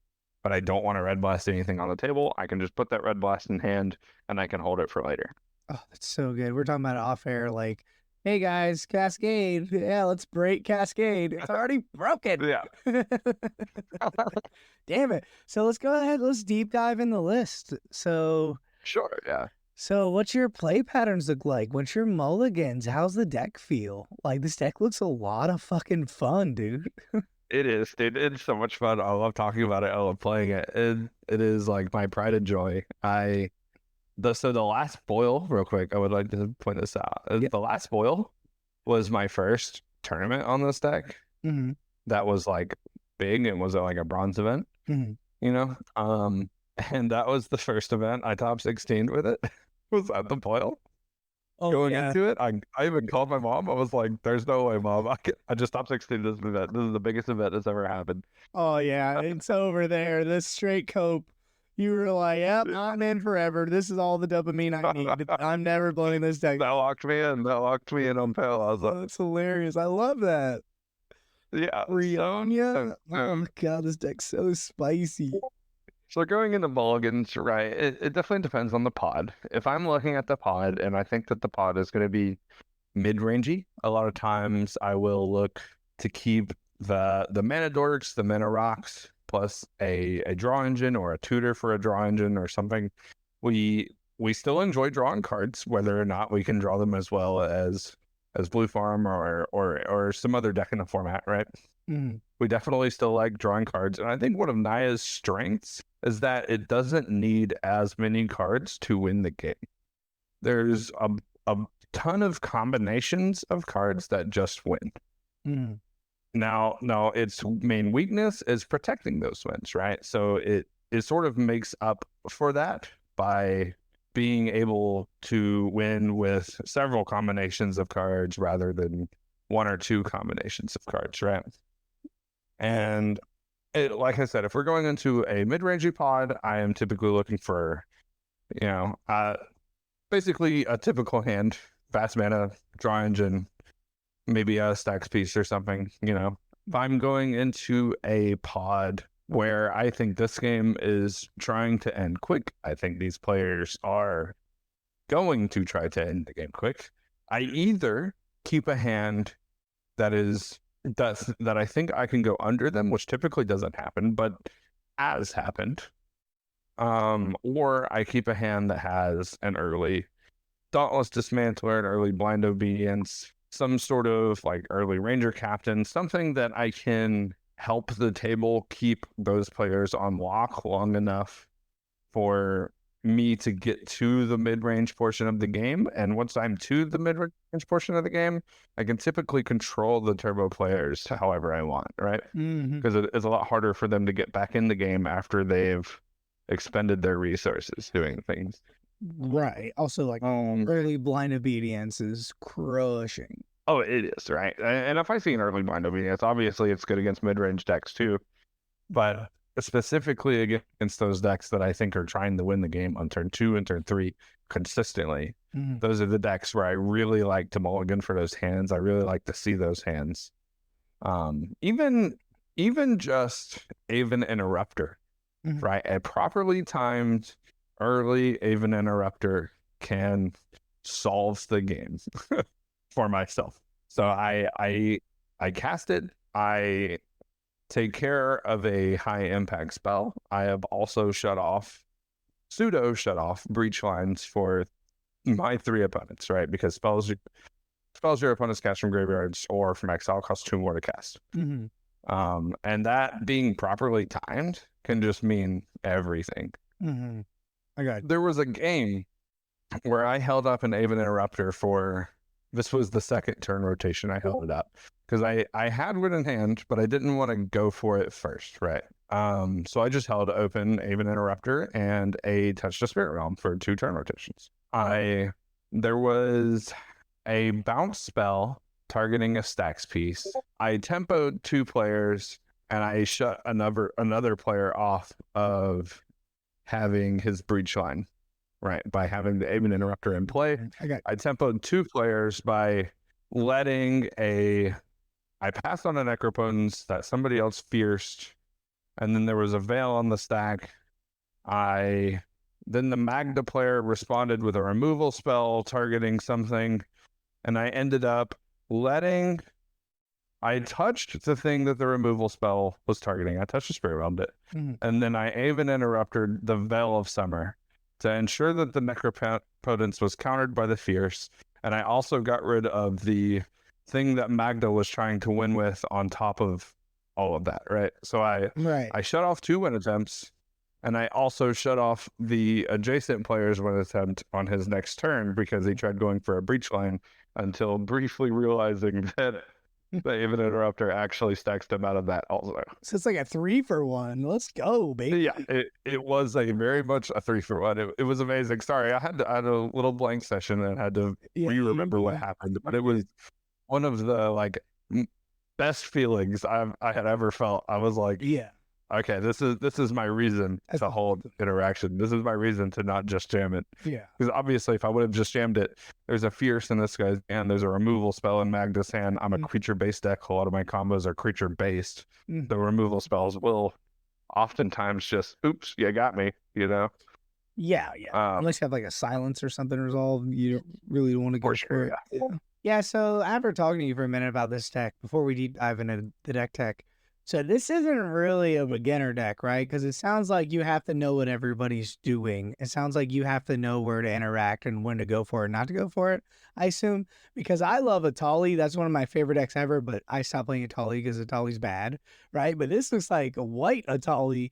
but I don't want to red blast anything on the table, I can just put that red blast in hand, and I can hold it for later. Oh, that's so good. We're talking about it off air, like, hey guys, Cascade. Yeah, let's break Cascade. It's already broken. Yeah. Damn it. So let's go ahead. Let's deep dive in the list. Sure, yeah. So what's your play patterns look like? What's your mulligans? How's the deck feel? Like, this deck looks a lot of fucking fun, dude. It is, dude. It's so much fun. I love talking about it. I love playing it. It is like my pride and joy. So the last boil, real quick, I would like to point this out. Yep. The last boil was my first tournament on this deck. Mm-hmm. That was like big and was like a bronze event, Mm-hmm. you know? And that was the first event. I top 16 with it. Was at the boil. Oh, Going yeah. into it, I even called my mom. I was like, "There's no way, mom. I just top 16 this event. This is the biggest event that's ever happened." Oh, yeah. It's over there. This straight cope. You were like, yep, I'm in forever. This is all the dopamine I need. I'm never blowing this deck. That locked me in. That locked me in on Pantlaza. That's hilarious. I love that. Yeah. Rionia? Oh my god, this deck's so spicy. So going into mulligans, right? It definitely depends on the pod. If I'm looking at the pod and I think that the pod is going to be mid-rangey, a lot of times I will look to keep the mana dorks, the mana rocks, plus a draw engine or a tutor for a draw engine or something. We still enjoy drawing cards, whether or not we can draw them as well as Blue Farm or some other deck in the format, right? Mm. We definitely still like drawing cards, and I think one of Naya's strengths is that it doesn't need as many cards to win the game. There's a ton of combinations of cards that just win. Mm. Now, its main weakness is protecting those wins, right? So it sort of makes up for that by being able to win with several combinations of cards rather than one or two combinations of cards, right? And like I said, if we're going into a mid-rangey pod, I am typically looking for, basically a typical hand, fast mana, draw engine, maybe a stacks piece or something, If I'm going into a pod where I think this game is trying to end quick, I think these players are going to try to end the game quick, I either keep a hand that I think I can go under them, which typically doesn't happen, but has happened. Or I keep a hand that has an early Dauntless Dismantler, an early Blind Obedience, some sort of like early Ranger Captain, something that I can help the table keep those players on lock long enough for me to get to the mid-range portion of the game. And once I'm to the mid-range portion of the game, I can typically control the turbo players however I want, right? Because it's a lot harder for them to get back in the game after they've expended their resources doing things. Right. Also, like, early Blind Obedience is crushing. Oh, it is, right? And if I see an early Blind Obedience, obviously it's good against mid-range decks too. But specifically against those decks that I think are trying to win the game on turn 2 and turn 3 consistently. Those are the decks where I really like to mulligan for those hands. I really like to see those hands. Even just Aven Interrupter, right? A properly timed early Aven Interrupter can solve the game for myself. So I cast it. I take care of a high impact spell. I have also pseudo shut off breach lines for my 3 opponents, right? Because spells your opponents cast from graveyards or from exile cost 2 more to cast. And that being properly timed can just mean everything. I got it. There was a game where I held up an Aven Interrupter this was the second turn rotation I held it up. Because I had one in hand, but I didn't want to go for it first, right? So I just held open Aven Interrupter and a Touch to Spirit Realm for 2 turn rotations. I there was a bounce spell targeting a stacks piece. I tempoed 2 players and I shut another player off of having his breach line, right? By having the Aven Interrupter in play. I tempoed 2 players by letting I passed on a Necropotence that somebody else fierced, and then there was a Veil on the stack. Then the Magda player responded with a removal spell targeting something, and I ended up I touched the thing that the removal spell was targeting. I touched the spirit around it. And then I Aven Interrupted the Veil of Summer to ensure that the Necropotence was countered by the Fierce. And I also got rid of the thing that Magda was trying to win with on top of all of that, right? So I shut off 2 win attempts, and I also shut off the adjacent player's win attempt on his next turn because he tried going for a breach line until briefly realizing that the Aven Interrupter actually stacks him out of that also. So it's like a 3-for-1. Let's go, baby. Yeah, it was very much a 3-for-1. It was amazing. Sorry, I had a little blank session and had to re-remember what happened, but it was one of the best feelings I had ever felt. I was like, okay, this is my reason to hold interaction. This is my reason to not just jam it. Yeah. Because obviously, if I would have just jammed it, there's a Fierce in this guy's hand, there's a removal spell in Magda's hand. I'm a creature-based deck. A lot of my combos are creature-based. The removal spells will oftentimes just, oops, you got me, you know? Yeah. Unless you have like a silence or something resolved, you don't really want to go for it. Yeah, so after talking to you for a minute about this deck, before we deep dive into the deck tech, so this isn't really a beginner deck, right? Because it sounds like you have to know what everybody's doing. It sounds like you have to know where to interact and when to go for it, not to go for it, I assume. Because I love Atali. That's one of my favorite decks ever, but I stopped playing Atali because Atali's bad, right? But this looks like a white Atali,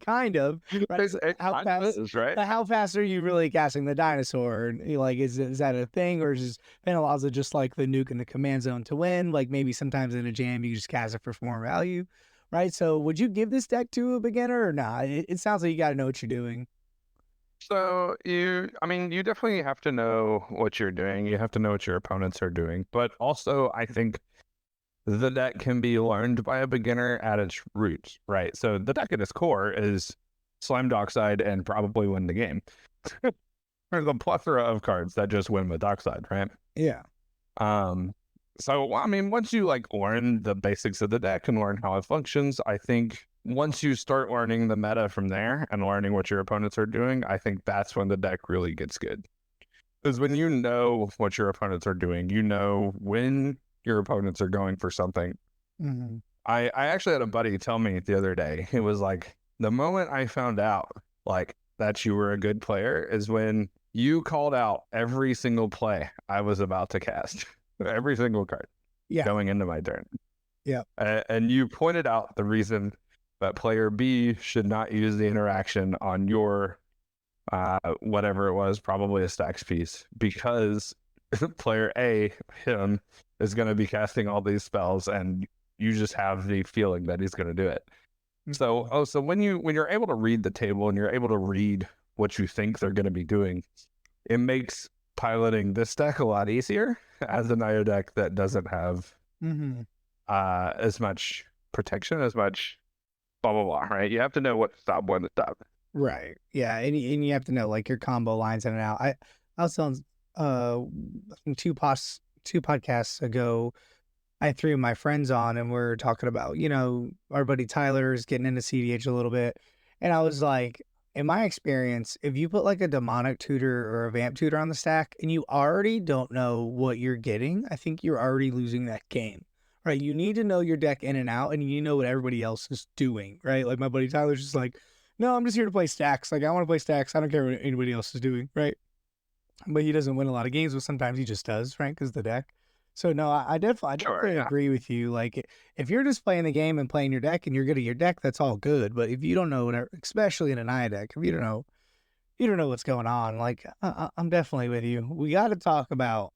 kind of. Right? How fast are you really casting the dinosaur? Like, is that a thing? Or is Pantlaza just like the nuke in the command zone to win? Like, maybe sometimes in a jam, you just cast it for more value, right? So would you give this deck to a beginner or not? It sounds like you got to know what you're doing. So you definitely have to know what you're doing. You have to know what your opponents are doing. But also, I think the deck can be learned by a beginner at its roots, right? So the deck at its core is Slime Dockside and probably win the game. There's a plethora of cards that just win with Dockside, right? Yeah. So, I mean, once you learn the basics of the deck and learn how it functions, I think once you start learning the meta from there and learning what your opponents are doing, I think that's when the deck really gets good. Because when you know what your opponents are doing, you know when your opponents are going for something. I actually had a buddy tell me the other day, it was like, the moment I found out that you were a good player is when you called out every single play I was about to cast. Every single card going into my turn. Yeah. And you pointed out the reason that player B should not use the interaction on your whatever it was, probably a stacks piece, because player A, him, is going to be casting all these spells and you just have the feeling that he's going to do it. So when you're able to read the table and you're able to read what you think they're going to be doing, it makes piloting this deck a lot easier as a Naya deck that doesn't have as much protection, as much blah blah blah, right? You have to know what to stop, when to stop. Right. Yeah, and you have to know your combo lines in and out. I was telling two podcasts ago, I had 3 of my friends on and we're talking about, our buddy Tyler's getting into CDH a little bit. And I was like, in my experience, if you put a demonic tutor or a vamp tutor on the stack and you already don't know what you're getting, I think you're already losing that game, right? You need to know your deck in and out and you know what everybody else is doing, right? Like my buddy Tyler's just like, no, I'm just here to play stacks. I want to play stacks. I don't care what anybody else is doing, right? But he doesn't win a lot of games, but sometimes he just does, right? Because the deck. So no, I definitely agree with you. If you're just playing the game and playing your deck and you're good at your deck, that's all good. But if you don't know, especially in a Naya deck, if you don't know what's going on, I'm definitely with you. We got to talk about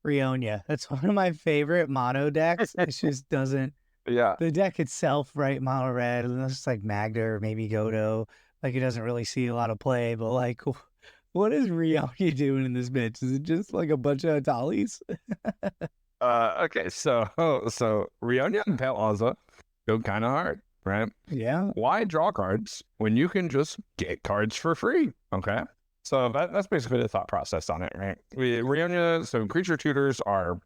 Rionia. That's one of my favorite mono decks. It just doesn't. Yeah. The deck itself, right? Mono red, and it's just like Magda or maybe Godo. It doesn't really see a lot of play, but What is Ryonya doing in this bitch? Is it just like a bunch of Atalis? Okay, so Rionia and Pantlaza go kind of hard, right? Yeah. Why draw cards when you can just get cards for free? Okay, so that's basically the thought process on it, right? Rionia, so creature tutors are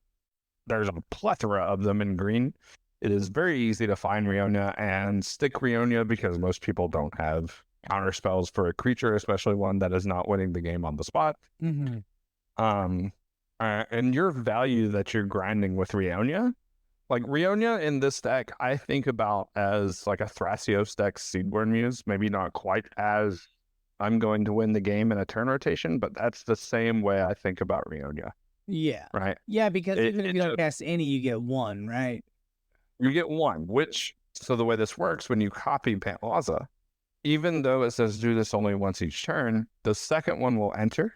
there's a plethora of them in green. It is very easy to find Rionia and stick Rionia because most people don't have counter spells for a creature, especially one that is not winning the game on the spot. Mm-hmm. And your value that you're grinding with Rionia, like Rionia in this deck, I think about as like a Thrasios deck Seedborn Muse, maybe not quite as I'm going to win the game in a turn rotation, but that's the same way I think about Rionia, Yeah. right? Yeah, because even if you don't cast any, you get one, right? You get one, so the way this works, when you copy Pantlaza, even though it says do this only once each turn, the second one will enter,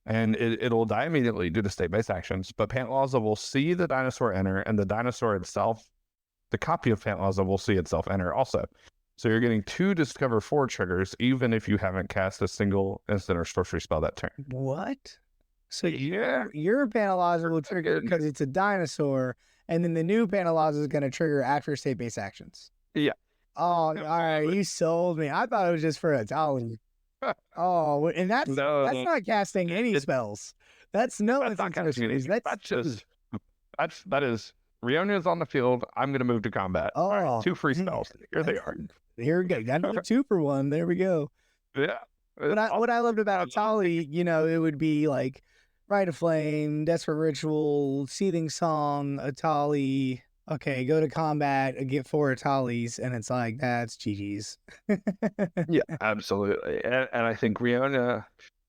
and it'll die immediately due to state-based actions, but Pantlaza will see the dinosaur enter, and the dinosaur itself, the copy of Pantlaza, will see itself enter also. So you're getting 2 Discover 4 triggers, even if you haven't cast a single instant or sorcery spell that turn. What? So Yeah. your Pantlaza will trigger because it's a dinosaur, and then the new Pantlaza is going to trigger after state-based actions. Yeah. Oh, all right. You sold me. I thought it was just for Atali. Oh, and that's not casting any spells. That's no That's not casting any. That's that is Rionia's on the field. I'm going to move to combat. Oh, right, 2 free spells. Here they are. Here we go. Got another 2 for 1. There we go. Yeah. What I loved about Atali, it would be like Rite of Flame, Desperate Ritual, Seething Song, Atali. Okay, go to combat, get 4 Atalis, and it's like, that's GG's. Yeah, absolutely. And I think Rionia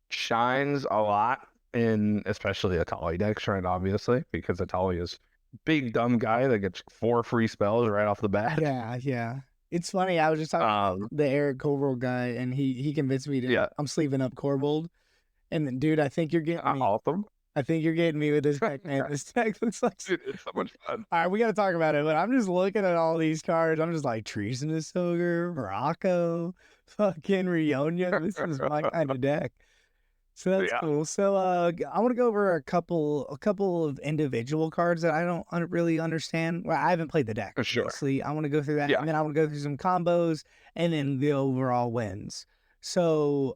shines a lot in especially Atali decks, right? Obviously, because Atali is big dumb guy that gets 4 free spells right off the bat. Yeah. It's funny. I was just talking to the Eric Kobold guy, and he convinced me to. I'm sleeving up Kobold, and then, dude, I think you're getting me. Awesome. I think you're getting me with this deck, man. This deck looks like dude, it's so much fun. All right, we got to talk about it. But I'm just looking at all these cards. I'm just like Treasonous Ogre, Morocco, fucking Rionia. This is my kind of deck. So that's cool. So I want to go over a couple of individual cards that I don't really understand. Well, I haven't played the deck. Sure. Obviously. I want to go through that, and then I want to go through some combos, and then the overall wins. So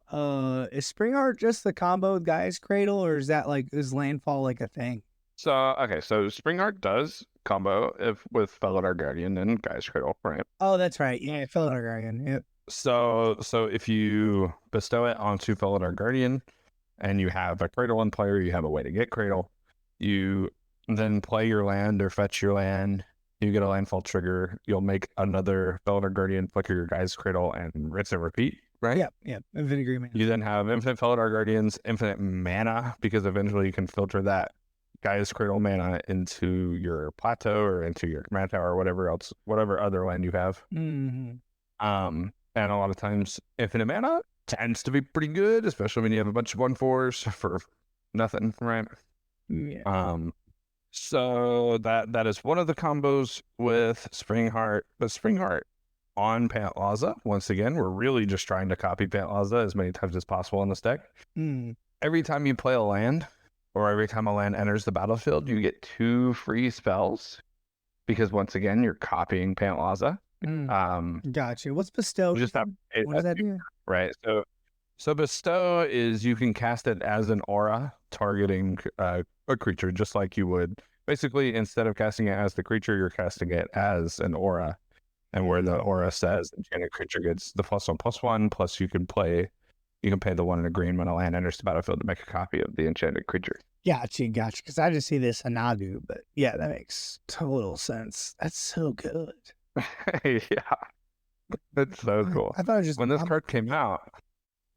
is Springheart just the combo with Gaia's Cradle, or is that is Landfall like a thing? So so Springheart does combo with Felidar Guardian and Gaia's Cradle, right? Oh, that's right. Yeah, Felidar Guardian. Yep. So if you bestow it onto Felidar Guardian, and you have a Cradle in play, or you have a way to get Cradle, you then play your land or fetch your land. You get a landfall trigger. You'll make another Felidar Guardian, flicker your Gaia's Cradle, and rinse and repeat, right? Yeah. Infinite Green Mana. You then have infinite Felidar Guardians, infinite mana, because eventually you can filter that Gaia's Cradle mana into your plateau or into your command tower or whatever other land you have. Mm-hmm. And a lot of times infinite mana tends to be pretty good, especially when you have a bunch of 1/4s for nothing, right? Yeah. So that is one of the combos with Springheart. But Springheart on Pantlaza, once again, we're really just trying to copy Pantlaza as many times as possible in this deck. Every time you play a land, or every time a land enters the battlefield, you get 2 free spells, because once again, you're copying Pantlaza. Gotcha. What's Bestow? What does that do? Right. So Bestow is you can cast it as an aura targeting a creature, just like you would. Basically, instead of casting it as the creature, you're casting it as an aura. And where the aura says enchanted creature gets the +1/+1, plus you can pay the 1 and a green when a land enters the battlefield to make a copy of the enchanted creature. Gotcha. Because I just see this Hanadu, but yeah, that makes total sense. That's so good. Yeah, that's so cool. I thought it was just when this card came out.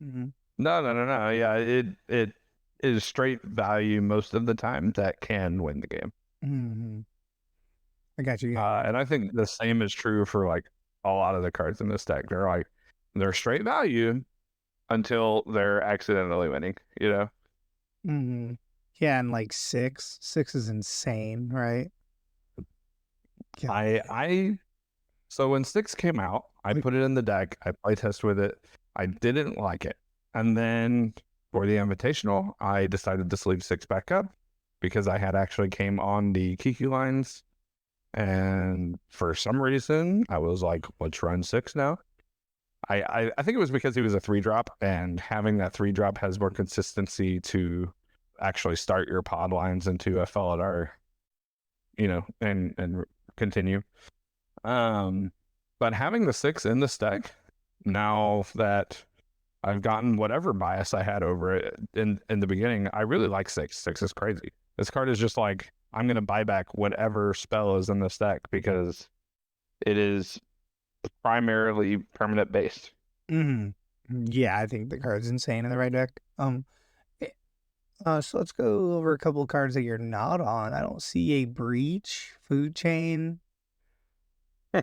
Mm-hmm. No. Yeah, it is straight value most of the time that can win the game. Mm-hmm. I got you. And I think the same is true for like a lot of the cards in this deck. They're straight value until they're accidentally winning. Mm-hmm. Yeah, and like 6 is insane, right? Yeah. So when 6 came out, I put it in the deck. I play test with it. I didn't like it. And then for the Invitational, I decided to sleeve 6 back up because I had actually came on the Kiki lines. And for some reason, I was like, let's run 6 now. I think it was because he was a 3-drop, and having that 3-drop has more consistency to actually start your pod lines into a FLR, and continue. But having the 6 in the stack, now that I've gotten whatever bias I had over it in the beginning, I really like 6. 6 is crazy. This card is just like, I'm going to buy back whatever spell is in the stack because it is primarily permanent based. Yeah, I think the card's insane in the right deck. So let's go over a couple of cards that you're not on. I don't see a breach, food chain. I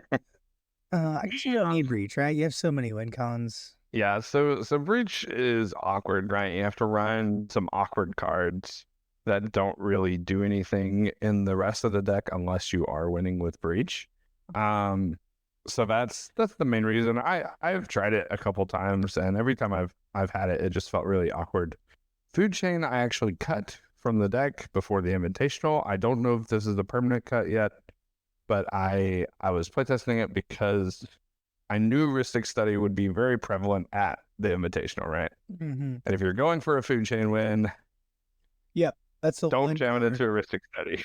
guess you don't need breach, right? You have so many win cons. Yeah, so breach is awkward, right? You have to run some awkward cards that don't really do anything in the rest of the deck unless you are winning with breach. So that's the main reason. I've tried it a couple times, and every time I've had it, it just felt really awkward. Food chain I actually cut from the deck before the Invitational. I don't know if this is a permanent cut yet, but I was playtesting it because I knew Ristic Study would be very prevalent at the Invitational, right? And if you're going for a food chain win, yep, that's the don't jam it into a Ristic Study.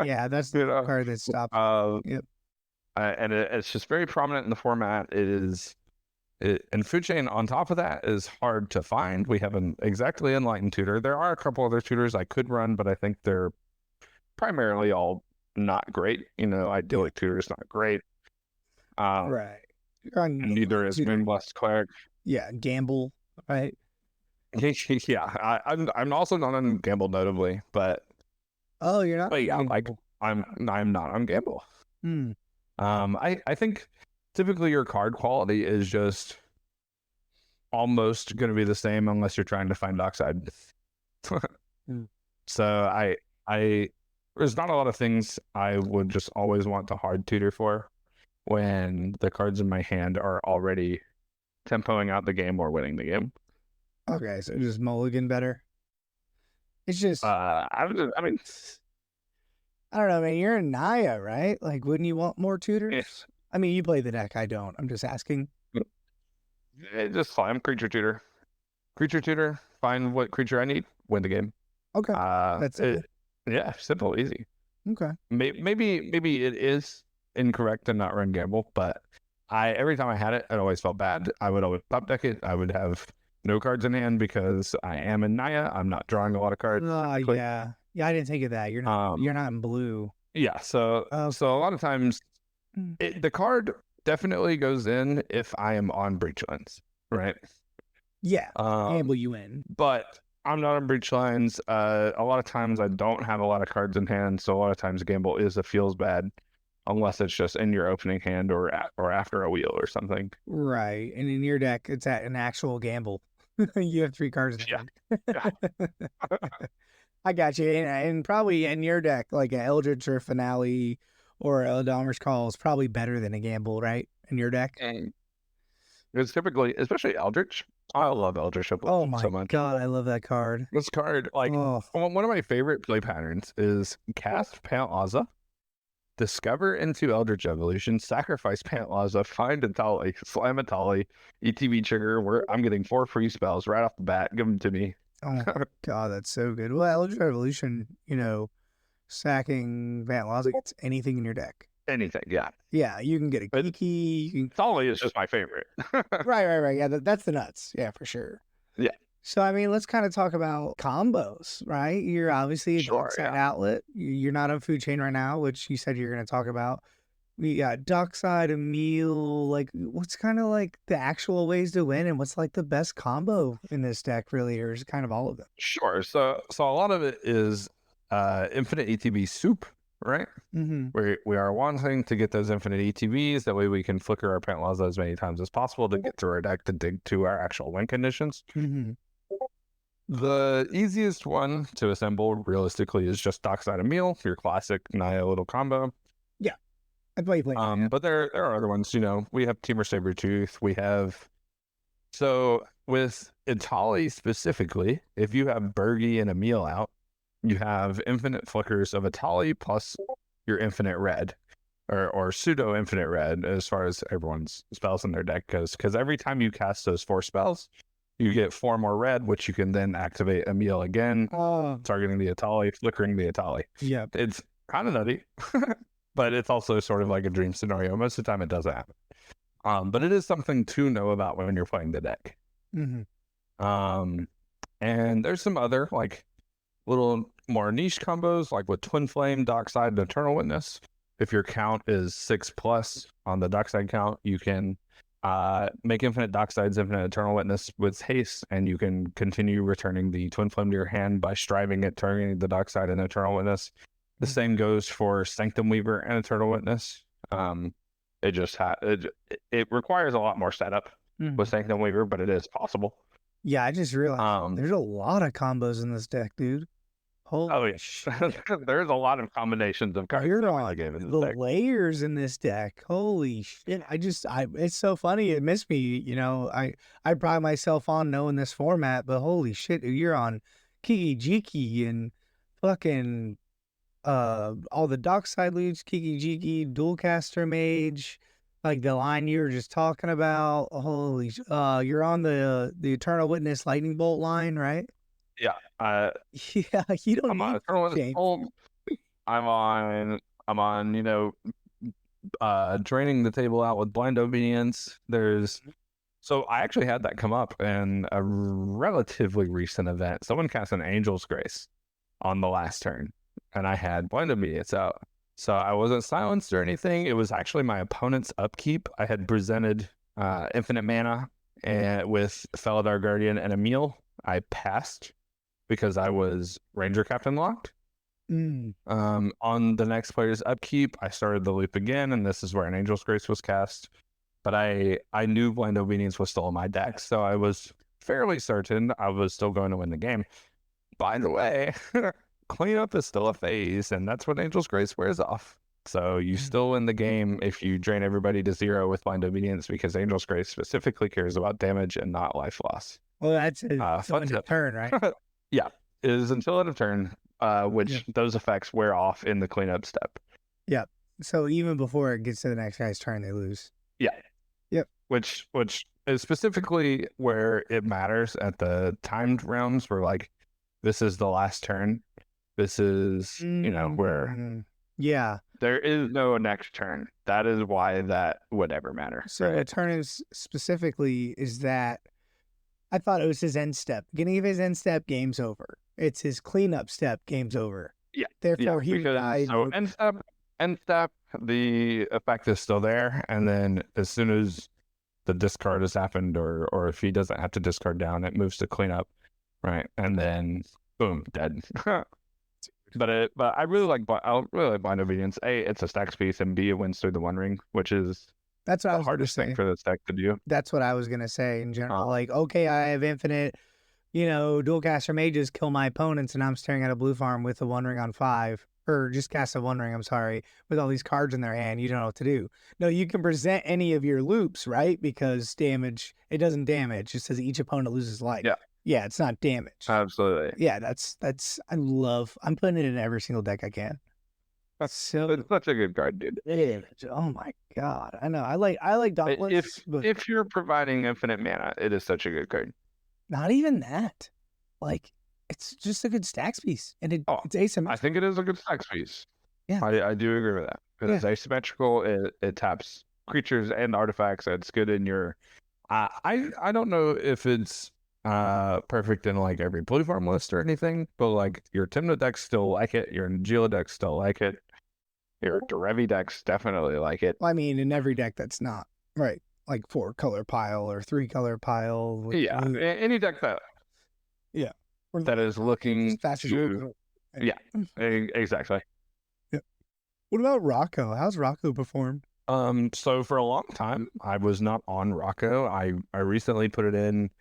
Yeah, that's the card that stops. Yep. And it's just very prominent in the format. And food chain on top of that is hard to find. We have an exactly enlightened tutor. There are a couple other tutors I could run, but I think they're primarily all not great. Idyllic tutor is not great. Right. Neither is Moonblast Cleric. Yeah, Gamble, right? Yeah, I'm also not on Gamble notably, but you're not. But yeah, I'm not on Gamble. I think typically your card quality is just almost going to be the same unless you're trying to find Dockside. So there's not a lot of things I would just always want to hard tutor for when the cards in my hand are already tempoing out the game or winning the game. Okay, so just mulligan better. It's just I mean, I don't know, man. You're a Naya, right? Like, wouldn't you want more tutors? Yes. I mean, you play the deck. I don't. I'm just asking. Just fine. Creature tutor. Creature tutor. Find what creature I need. Win the game. Okay. That's it. Yeah, simple, easy. Okay. Maybe it is incorrect to not run Gamble, but every time I had it, it always felt bad. I would always top deck it. I would have no cards in hand because I am in Naya. I'm not drawing a lot of cards. Yeah. Yeah, I didn't think of that. You're not in blue. Yeah, so a lot of times the card definitely goes in if I am on breach lines, right? Yeah, gamble you in. But I'm not on breach lines. A lot of times I don't have a lot of cards in hand, so a lot of times gamble feels bad unless it's just in your opening hand or after a wheel or something. Right, and in your deck, it's at an actual gamble. You have 3 cards in hand. Yeah. I got you. And probably in your deck, like an Eldritch or Finale or Eldamar's Call is probably better than a Gamble, right? In your deck? It's typically, especially Eldritch. I love Eldritch so much. Oh my god, I love that card. This card, one of my favorite play patterns is cast Pantlaza, discover into Eldritch Evolution, sacrifice Pantlaza, find a Tali, slam a Tali, ETB trigger, where I'm getting 4 free spells right off the bat. Give them to me. Oh my god, that's so good. Well, Eldritch Revolution, sacking Pantlaza gets anything in your deck. Anything, yeah. Yeah, you can get a Kiki. Tali is just my favorite. Right. Yeah, that's the nuts. Yeah, for sure. Yeah. So, I mean, let's kind of talk about combos, right? You're obviously a Dockside outlet. You're not on food chain right now, which you said you're going to talk about. We got Dockside, a meal. Like, what's kind of like the actual ways to win, and what's like the best combo in this deck, really, or is it kind of all of them? Sure. So a lot of it is infinite ETB soup, right? We are wanting to get those infinite ETBs. That way we can flicker our Pantlaza as many times as possible to get through our deck to dig to our actual win conditions. The easiest one to assemble realistically is just Dockside a meal, your classic Naya little combo. Yeah. I play. But there are other ones, we have Teamer Sabretooth, we have So with Italy specifically, if you have Bergie and Emil out, you have infinite flickers of Italy plus your infinite red, or pseudo infinite red as far as everyone's spells in their deck goes. Because every time you cast those 4 spells, you get 4 more red, which you can then activate Emil again, targeting the Italy, flickering the Italy. Yeah. It's kind of nutty, but it's also sort of like a dream scenario. Most of the time, it doesn't happen. But it is something to know about when you're playing the deck. And there's some other like little more niche combos, like with Twin Flame, Dockside, and Eternal Witness. If your count is 6+ on the Dockside count, you can make infinite Docksides, infinite Eternal Witness with haste, and you can continue returning the Twin Flame to your hand by striving it, targeting the Dockside and Eternal Witness. The same goes for Sanctum Weaver and Eternal Witness. It just it requires a lot more setup with Sanctum Weaver, but it is possible. Yeah, I just realized there's a lot of combos in this deck, dude. Holy shit. There's a lot of combinations of cards. The layers in this deck. Holy shit. It's so funny. It missed me. You know, I pride myself on knowing this format, but holy shit, dude, you're on Kiki Jiki and fucking all the Dockside leads, Kiki Jiki, Dualcaster Mage, like the line you were just talking about. Holy you're on the Eternal Witness Lightning Bolt line, right? Yeah. Yeah, you don't need James. I'm on, draining the table out with Blind Obedience. So I actually had that come up in a relatively recent event. Someone cast an Angel's Grace on the last turn, and I had Blind Obedience out. So I wasn't silenced or anything. It was actually my opponent's upkeep. I had presented infinite mana and with Felidar Guardian and Emil. I passed because I was Ranger Captain locked. On the next player's upkeep, I started the loop again, and this is where an Angel's Grace was cast. But I knew Blind Obedience was still in my deck, so I was fairly certain I was still going to win the game. By the way, cleanup is still a phase, and that's when Angel's Grace wears off. So you still win the game if you drain everybody to 0 with Blind Obedience, because Angel's Grace specifically cares about damage and not life loss. Well, that's fun to turn, right? Yeah, it is until end of turn, which those effects wear off in the cleanup step. Yeah. So even before it gets to the next guy's turn, they lose. Yeah. Yep. Which is specifically where it matters at the timed rounds, where like this is the last turn. This is where there is no next turn. That is why that would ever matter. So a turn is specifically is that. I thought it was his end step. Beginning of his end step, game's over. It's his cleanup step, game's over. Yeah. Therefore, he died. So end step, the effect is still there, and then as soon as the discard has happened, or if he doesn't have to discard down, it moves to cleanup, right? And then boom, dead. But I really like Blind Obedience. A, it's a stacks piece, and B, it wins through the One Ring, which is that's what the hardest thing for this deck to do. That's what I was gonna say in general. Like, okay, I have infinite, Dualcaster Mages kill my opponents, and I'm staring at a blue farm with a One Ring on 5, or just cast a One Ring. I'm sorry, with all these cards in their hand, you don't know what to do. No, you can present any of your loops, right? Because damage, it doesn't damage. It says each opponent loses life. Yeah, it's not damage. Absolutely. Yeah, I'm putting it in every single deck I can. It's such a good card, dude. Oh my god, I know. I like Dauntless. If you're providing infinite mana, it is such a good card. Not even that. Like, it's just a good stacks piece, and it's asymmetrical. I think it is a good stacks piece. Yeah, I do agree with that. It's asymmetrical. It taps creatures and artifacts. It's good in your. I don't know if it's perfect in like every blue farm list or anything, but like your Tymna decks still like it. Your Nagila decks still like it. Your Derevi decks definitely like it. Well, I mean, in every deck that's not right, like 4-color pile or 3-color pile. Any deck that that is looking fast to, exactly. Yeah. What about Rocco? How's Rocco performed? So for a long time, I was not on Rocco. I recently put it in,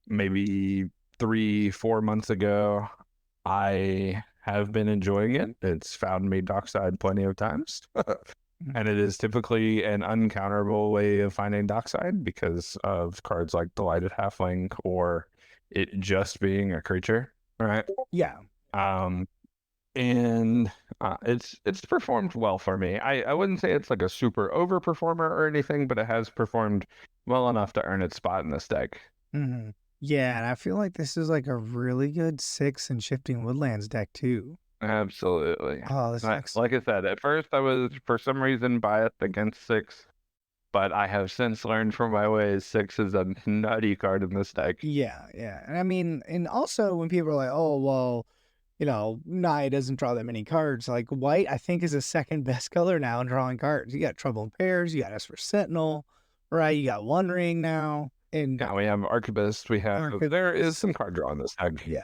maybe 3-4 months ago. I have been enjoying it. It's found me Dockside plenty of times. and it is typically an uncounterable way of finding dockside because of cards like Delighted Halfling or it just being a creature, right? Yeah. Um, and it's performed well for me. I wouldn't say it's like a super overperformer or anything, but it has performed well enough to earn its spot in this deck. Hmm. Yeah, and I feel like this is like a really good 6 and Shifting Woodlands deck too. Absolutely. Oh, this deck's Like I said, at first I was for some reason biased against 6, but I have since learned from my ways 6 is a nutty card in this deck. yeah, yeah. And I mean, and also when people are like, oh, well, Naya doesn't draw that many cards. Like white, I think, is the second best color now in drawing cards. You got Trouble in Pairs, you got Esper Sentinel, right? You got One Ring now, and Yeah, we have Arquebus, there is some card draw in this deck. yeah,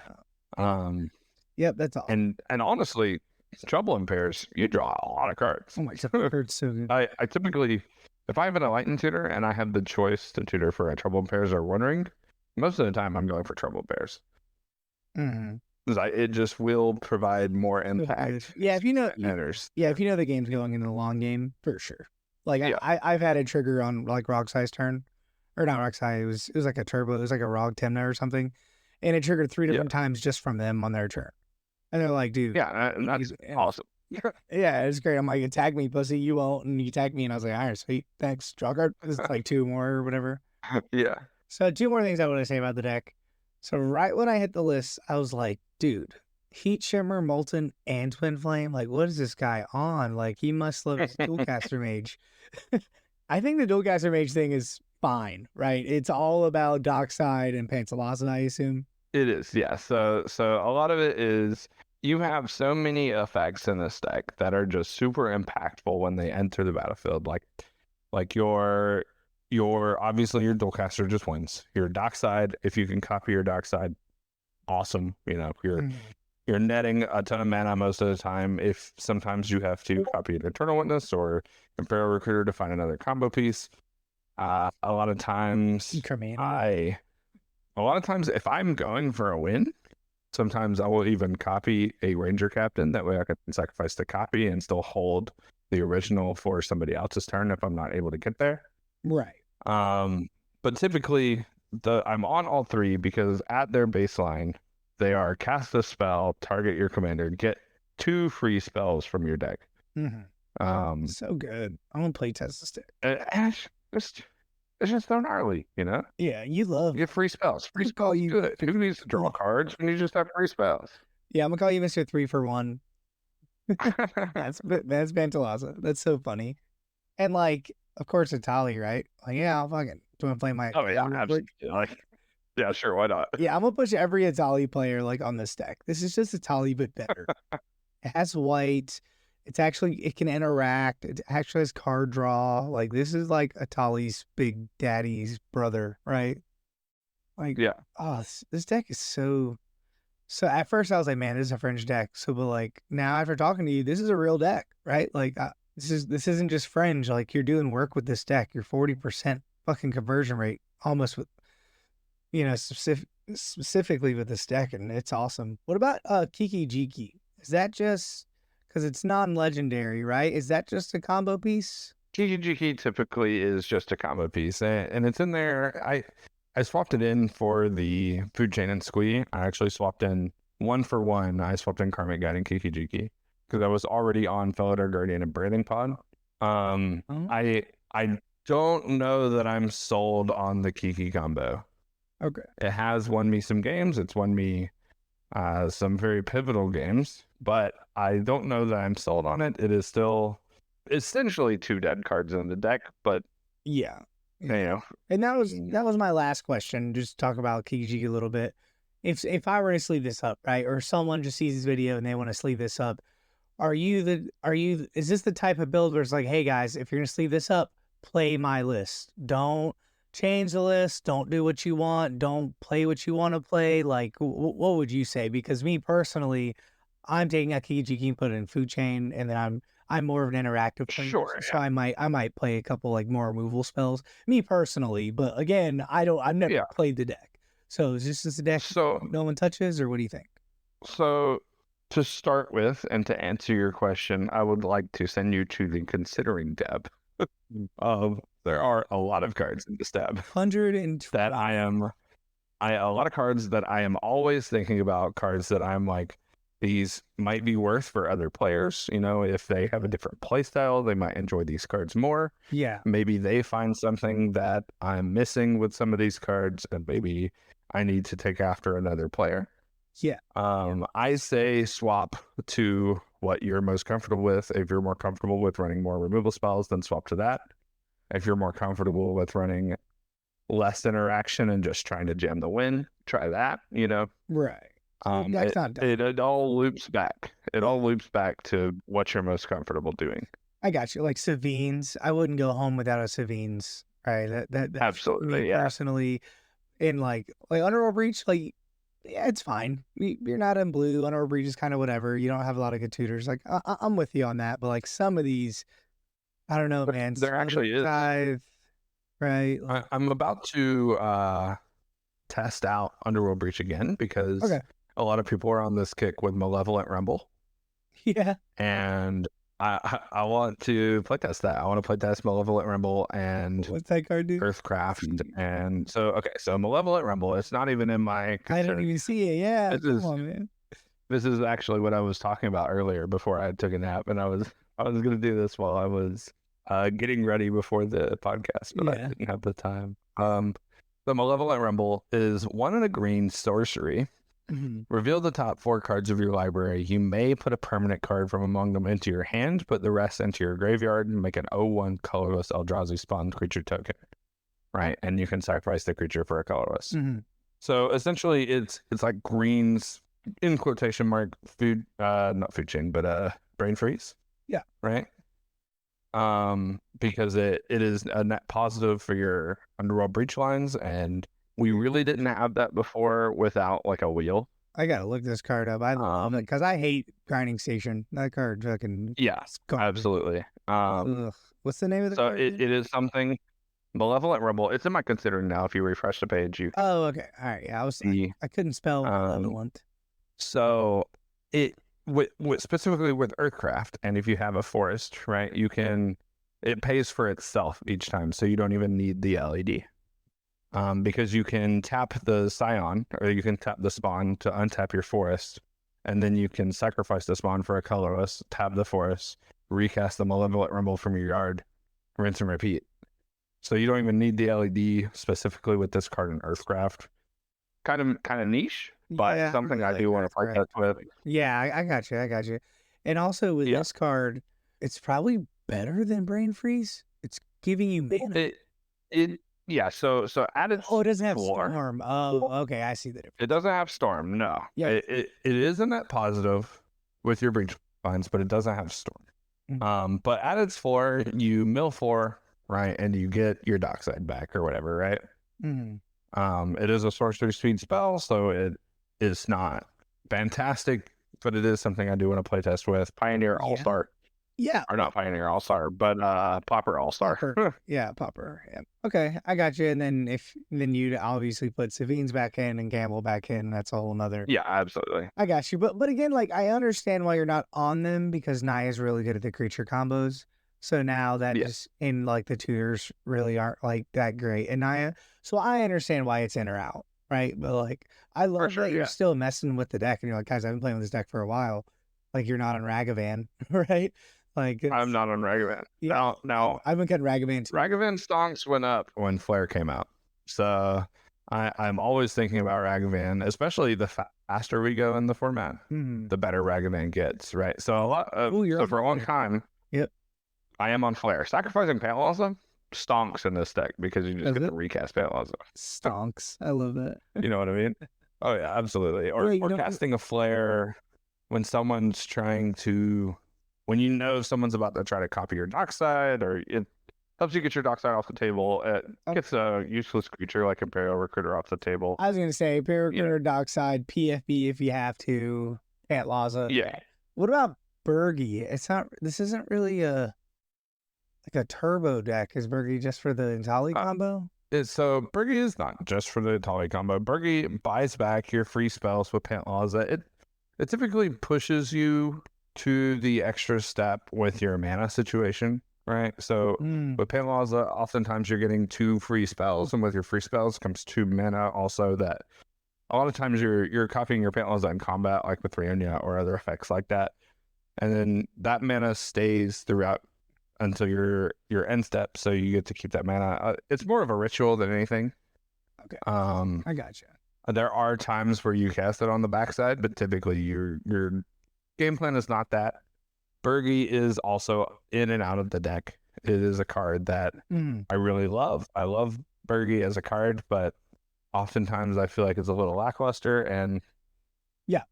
Um yep, that's all. and honestly, Trouble in Pairs, you draw a lot of cards. Oh my god, hurts so good. I typically, if I have an Enlightened tutor and I have the choice to tutor for a Trouble in Pairs or One Ring, most of the time I'm going for Trouble in Pairs. Mm-hmm. It just will provide more impact. Yeah, if you know, Matters. yeah, if you know the game's going into the long game, for sure. Like Yeah. I've had a trigger on like Rogside's turn, or not Rogside. It was like a turbo. It was like a Rog Timna or something, and it triggered 3 different times just from them on their turn. And they're like, dude, Yeah, that's awesome. yeah, it's great. I'm like, attack me, pussy, you won't, and you attack me, and I was like, all right, sweet, thanks, draw card. This is like 2 more or whatever. Yeah. So 2 more things I want to say about the deck. So right when I hit the list, I was like, dude, Heat Shimmer, Molten, and Twin Flame. Like, what is this guy on? Like, he must love his Dualcaster Mage. I think the Dualcaster Mage thing is fine, right? It's all about Dockside and Pantlaza, I assume. It is, yeah. So a lot of it is you have so many effects in this deck that are just super impactful when they enter the battlefield. Like your obviously your Dualcaster just wins. Your Dockside, if you can copy your Dockside, awesome. You're netting a ton of mana most of the time. If sometimes you have to copy an Eternal Witness or Imperial Recruiter to find another combo piece. A lot of times if I'm going for a win, sometimes I will even copy a Ranger Captain. That way I can sacrifice the copy and still hold the original for somebody else's turn if I'm not able to get there. Right. But typically I'm on all 3 because at their baseline, they are cast a spell, target your commander, get 2 free spells from your deck. Mm-hmm. So good. I'm gonna play test this deck. It's just so gnarly, Yeah, you love. You get free spells. Free spells, you good. Who needs to draw cards when you just have free spells? Yeah, I'm gonna call you Mr. 3 for 1. That's Pantlaza. That's so funny. And like, of course, Itali, right? Like, yeah, I'll fucking Twin Flame my. Oh yeah, absolutely. Like, yeah, sure, why not? Yeah, I'm gonna push every Itali player like on this deck. This is just Itali but better. It has white. It can interact. It actually has card draw. Like, this is like Atali's big daddy's brother, right? Like, yeah. Oh, this deck is so. So at first I was like, man, this is a fringe deck. So, but like now after talking to you, this is a real deck, right? Like, this isn't just fringe. Like, you're doing work with this deck. You're 40% fucking conversion rate, almost with, specifically with this deck, and it's awesome. What about Kiki Jiki? Is that just because it's non-legendary, right? Is that just a combo piece? Kiki typically is just a combo piece, and it's in there. I swapped it in for the Food Chain and Squee. I actually swapped in 1 for 1. I swapped in Karmic Guide and Kiki Jiki because I was already on Felidar Guardian and Breathing Pod. I don't know that I'm sold on the Kiki combo. Okay. It has won me some games. It's won me some very pivotal games, but I don't know that I'm sold on it. It is still essentially 2 dead cards in the deck, but yeah. And that was my last question. Just talk about Kiki a little bit. If I were to sleeve this up, right, or someone just sees this video and they want to sleeve this up, is this the type of build where it's like, hey guys, if you're gonna sleeve this up, play my list. Don't change the list. Don't do what you want. Don't play what you want to play. Like, what would you say? Because me personally, I'm taking a Kiki and put it in Food Chain, and then I'm more of an interactive player. Sure, so I might play a couple like more removal spells. Me personally, but again, I've never played the deck. So is this just a deck no one touches, or what do you think? So to start with, and to answer your question, I would like to send you to the considering tab. There are a lot of cards in this tab 120. that a lot of cards that I am always thinking about, cards that I'm like, these might be worth for other players. You know, if they have a different play style, they might enjoy these cards more. Yeah. Maybe they find something that I'm missing with some of these cards, and maybe I need to take after another player. Yeah. I say swap to what you're most comfortable with. If you're more comfortable with running more removal spells, then swap to that. If you're more comfortable with running less interaction and just trying to jam the win, try that, you know. Right. That's not dumb. It all loops back. It all loops back to what you're most comfortable doing. I got you. Like Savines, I wouldn't go home without a Savines. Right. That Absolutely, me yeah. personally, in like Underworld Breach, like yeah, it's fine. You're not in blue. Underworld Breach is kind of whatever. You don't have a lot of good tutors. Like I'm with you on that. But like some of these, I don't know, man. There actually is. Scythe, right. I'm about to test out Underworld Breach again because Okay. a lot of people are on this kick with Malevolent Rumble. Yeah. And I want to playtest that. I want to playtest Malevolent Rumble and What's that card do? Earthcraft. And so Malevolent Rumble, it's not even in my I didn't even see it. Yeah. Come on, man. This is actually what I was talking about earlier before I took a nap, and I was gonna do this while I was getting ready before the podcast, but I didn't have the time. The Malevolent Rumble is 1 and a green sorcery. Mm-hmm. Reveal the top 4 cards of your library. You may put a permanent card from among them into your hand, put the rest into your graveyard, and make an 0/1 colorless Eldrazi spawned creature token. Right, and you can sacrifice the creature for a colorless. Mm-hmm. So essentially, it's like greens in quotation mark food, not food chain, but brain freeze. Yeah. Right. Because it is a net positive for your Underworld Breach lines, and we really didn't have that before without like a wheel. I gotta look this card up. I love it because I hate Grinding Station. That card fucking absolutely. What's the name of the so card? it is something. Malevolent Rumble. It's in my considering now. If you refresh the page, you. Oh, okay. All right. Yeah, I couldn't spell malevolent. So it with specifically with Earthcraft, and if you have a forest, right, you can. It pays for itself each time, so you don't even need the LED. Because you can tap the Scion, or you can tap the spawn to untap your forest, and then you can sacrifice the spawn for a colorless, tap the forest, recast the Malevolent Rumble from your yard, rinse and repeat. So you don't even need the LED specifically with this card in Earthcraft. Kind of niche, but something I do want to play that with. Yeah, I got you. And also with this card, it's probably better than Brain Freeze. It's giving you mana. So at its it doesn't have Storm. Oh, okay, I see the difference. It doesn't have Storm, no. Yeah. It is a net positive with your Breach lines, but it doesn't have Storm. Mm-hmm. But at its 4, you mill 4, right, and you get your Dockside back or whatever, right? Mm-hmm. It is a sorcery speed spell, so it is not fantastic, but it is something I do want to play test with. Pioneer All-Star. Yeah. Or not Pioneer All-Star, but Pauper All-Star. Pauper. Yeah, Pauper. Yeah. Okay, I got you. And then you'd obviously put Savines back in and Gamble back in. That's a whole nother. Yeah, absolutely. I got you. But again, like I understand why you're not on them because Naya is really good at the creature combos. So now that just in like the tutors really aren't like that great in Naya. So I understand why it's in or out, right? But like I love that you're still messing with the deck and you're like, guys, I've been playing with this deck for a while. Like you're not on Ragavan, right? Like I'm not on Ragavan. Yeah. No. I've been cutting Ragavan too. Ragavan stonks went up when Flare came out. So I'm always thinking about Ragavan, especially the faster we go in the format, the better Ragavan gets, right? So a lot of so for a long time, I am on Flare. Sacrificing Pantlaza stonks in this deck because you just get to recast Pantlaza. Stonks. I love that. You know what I mean? Oh yeah, absolutely. Or casting a Flare when someone's trying to, when you know someone's about to try to copy your Dockside, or it helps you get your Dockside off the table. It gets a useless creature like Imperial Recruiter off the table. I was going to say Imperial Recruiter, Dockside, PFB if you have to, Pantlaza. Yeah. What about Bergie? It's not, this isn't really a turbo deck. Is Bergie just for the Intali combo? So Bergie is not just for the Intali combo. Bergie buys back your free spells with Pantlaza. it typically pushes you to the extra step with your mana situation, right? So Mm, with Pantlaza, oftentimes you're getting 2 free spells, and with your free spells comes 2 mana also that a lot of times you're copying your Pantlaza in combat, like with Rionia or other effects like that. And then that mana stays throughout until your end step, so you get to keep that mana. It's more of a ritual than anything. okay, Um, I gotcha. there are times where you cast it on the backside, but typically your game plan is not that. Bergie is also in and out of the deck. It is a card that Mm, I really love. I love Bergie as a card, but oftentimes I feel like it's a little lackluster, and yeah.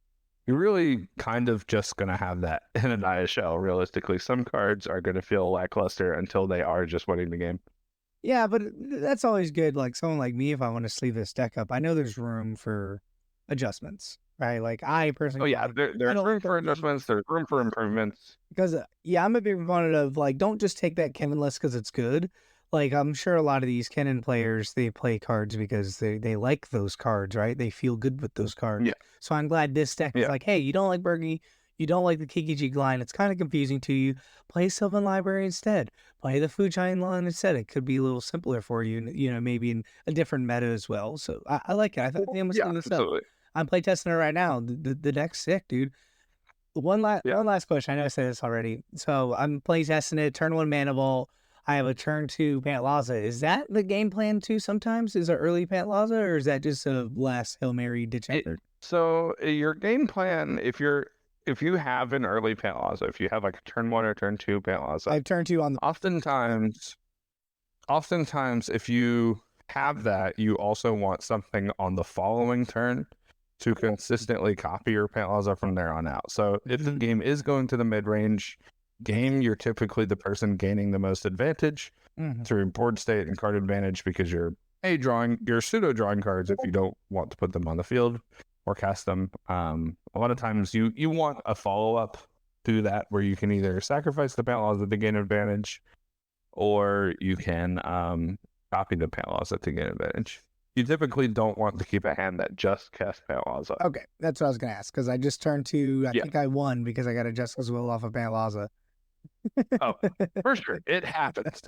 you're really kind of just going to have that in a Naya shell, realistically. Some cards are going to feel lackluster until they are just winning the game. Yeah, but that's always good. Like someone like me, if I want to sleeve this deck up, I know there's room for adjustments, right? Like I Oh, personally, yeah, like, I there's don't room for Bergie adjustments, there's room for improvements. because yeah, I'm a big proponent of like don't just take that Kennen list because it's good. Like I'm sure a lot of these Kennen players they play cards because they like those cards, right? They feel good with those cards. Yeah, So I'm glad this deck is yeah, like, hey, you don't like Bergie, you don't like the Kiki line, it's kind of confusing to you. Play Sylvan Library instead. Play the Fujin line instead. It could be a little simpler for you, you know, maybe in a different meta as well. So I like it. I thought they must yeah, clean this up. absolutely. I'm playtesting it right now. The deck's sick, dude. Yeah. One last question. I know I said this already. So I'm play testing it. Turn one mana ball. I have a turn two Pantlaza. Is that the game plan too? Sometimes is it early Pantlaza or is that just a last Hail Mary ditch It, effort? so your game plan, if you have an early Pantlaza, if you have like a turn 1 or turn 2 Pantlaza, I've turned two on the. oftentimes oftentimes if you have that, you also want something on the following turn to consistently copy your Pantlaza from there on out. So if the Mhm. game is going to the mid-range game, you're typically the person gaining the most advantage Mhm. through board state and card advantage because you're pseudo drawing cards if you don't want to put them on the field or cast them. A lot of times you want a follow-up to that where you can either sacrifice the Pantlaza to gain advantage or you can copy the Pantlaza to gain advantage. You typically don't want to keep a hand that just casts Pantlaza. Okay, that's what I was gonna ask because I just turned two. I Yeah. think I won because I got a Jessica's Will off of Pantlaza. Oh, for sure. It happens.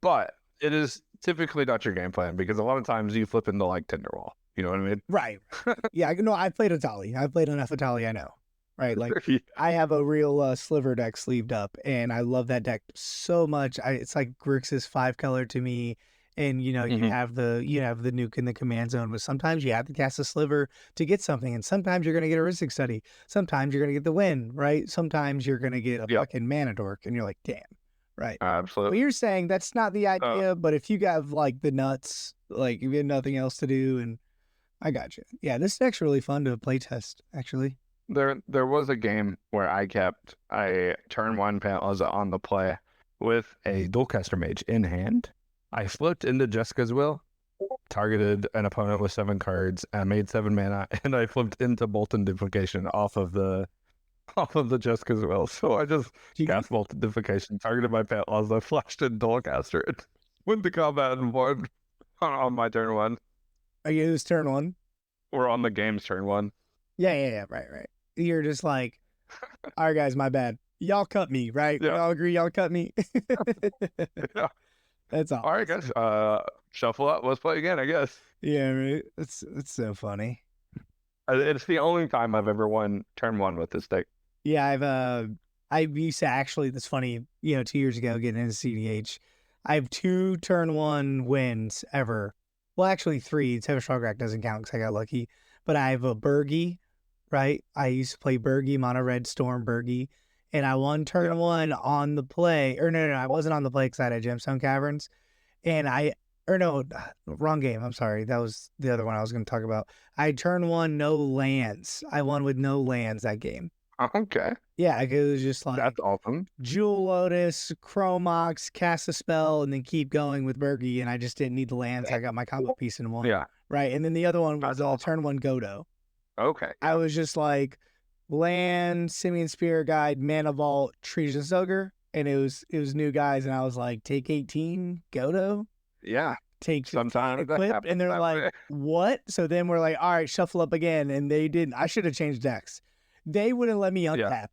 But it is typically not your game plan because a lot of times you flip into like Tinderwall. You know what I mean? Right. Yeah, I know. I played Atali. I played enough Atali. I know. Right. Like Yeah. I have a real sliver deck sleeved up, and I love that deck so much. It's like Grixis 5 color to me. And you know, Mhm. you have the nuke in the command zone, but sometimes you have to cast a sliver to get something, and sometimes you're gonna get a Rhystic Study. Sometimes you're gonna get the win, right? Sometimes you're gonna get a Yep. fucking mana dork, and you're like, damn, right. But Absolutely. you're saying that's not the Uh, idea. But if you got like the nuts, like you have nothing else to do, and I got you. Yeah, this deck's really fun to play test, actually. there was a game where I kept a turn 1 Pantlaza on the play with a Dualcaster Mage in hand. I flipped into Jessica's Will, targeted an opponent with 7 cards, and made 7 mana, and I flipped into Bolton Duplication off of the Jessica's Will. So I just Do you, cast Bolton Duplication, targeted my Pantlaza, flashed in Dualcaster, and went to combat and won on my turn 1. are you this turn one? We're on the game's turn 1. Yeah. Right. You're just like, all right, guys, my bad. Y'all cut me, right? We Yeah. all agree y'all cut me. Yeah. That's All right, awesome. guys. Shuffle up. Let's play again, I guess. Yeah, right. It's so funny. It's the only time I've ever won turn 1 with this deck. Yeah, I used to actually. That's funny. You know, 2 years ago, getting into CDH, I have 2 turn one wins ever. Well, actually 3. Tevin Strograk doesn't count because I got lucky. But I have a Bergie, right? I used to play Bergie, Mono Red Storm Bergie, and I won turn Yeah. one on the play. Or no, I wasn't on the play because I had Gemstone Caverns, and or no, wrong game. I'm sorry. That was the other one I was going to talk about. I turn one, no lands. I won with no lands that game. Okay. Yeah, it was just like That's awesome. Jewel Lotus, Chromox, cast a spell, and then keep going with Bergie, and I just didn't need the lands. I got my combo piece in one. Yeah. Right. And then the other one was That's awesome. turn one Godo. Okay. I was just like land, Simian Spirit Guide, Mana Vault, Treason Soger, and it was new guys, and I was like, take 18, Godo, Yeah. take 15, Sometimes that equip, happens and they're that like, way. what? So then we're like, all right, shuffle up again, and they didn't. I should have changed decks. they wouldn't let me Yeah. untap.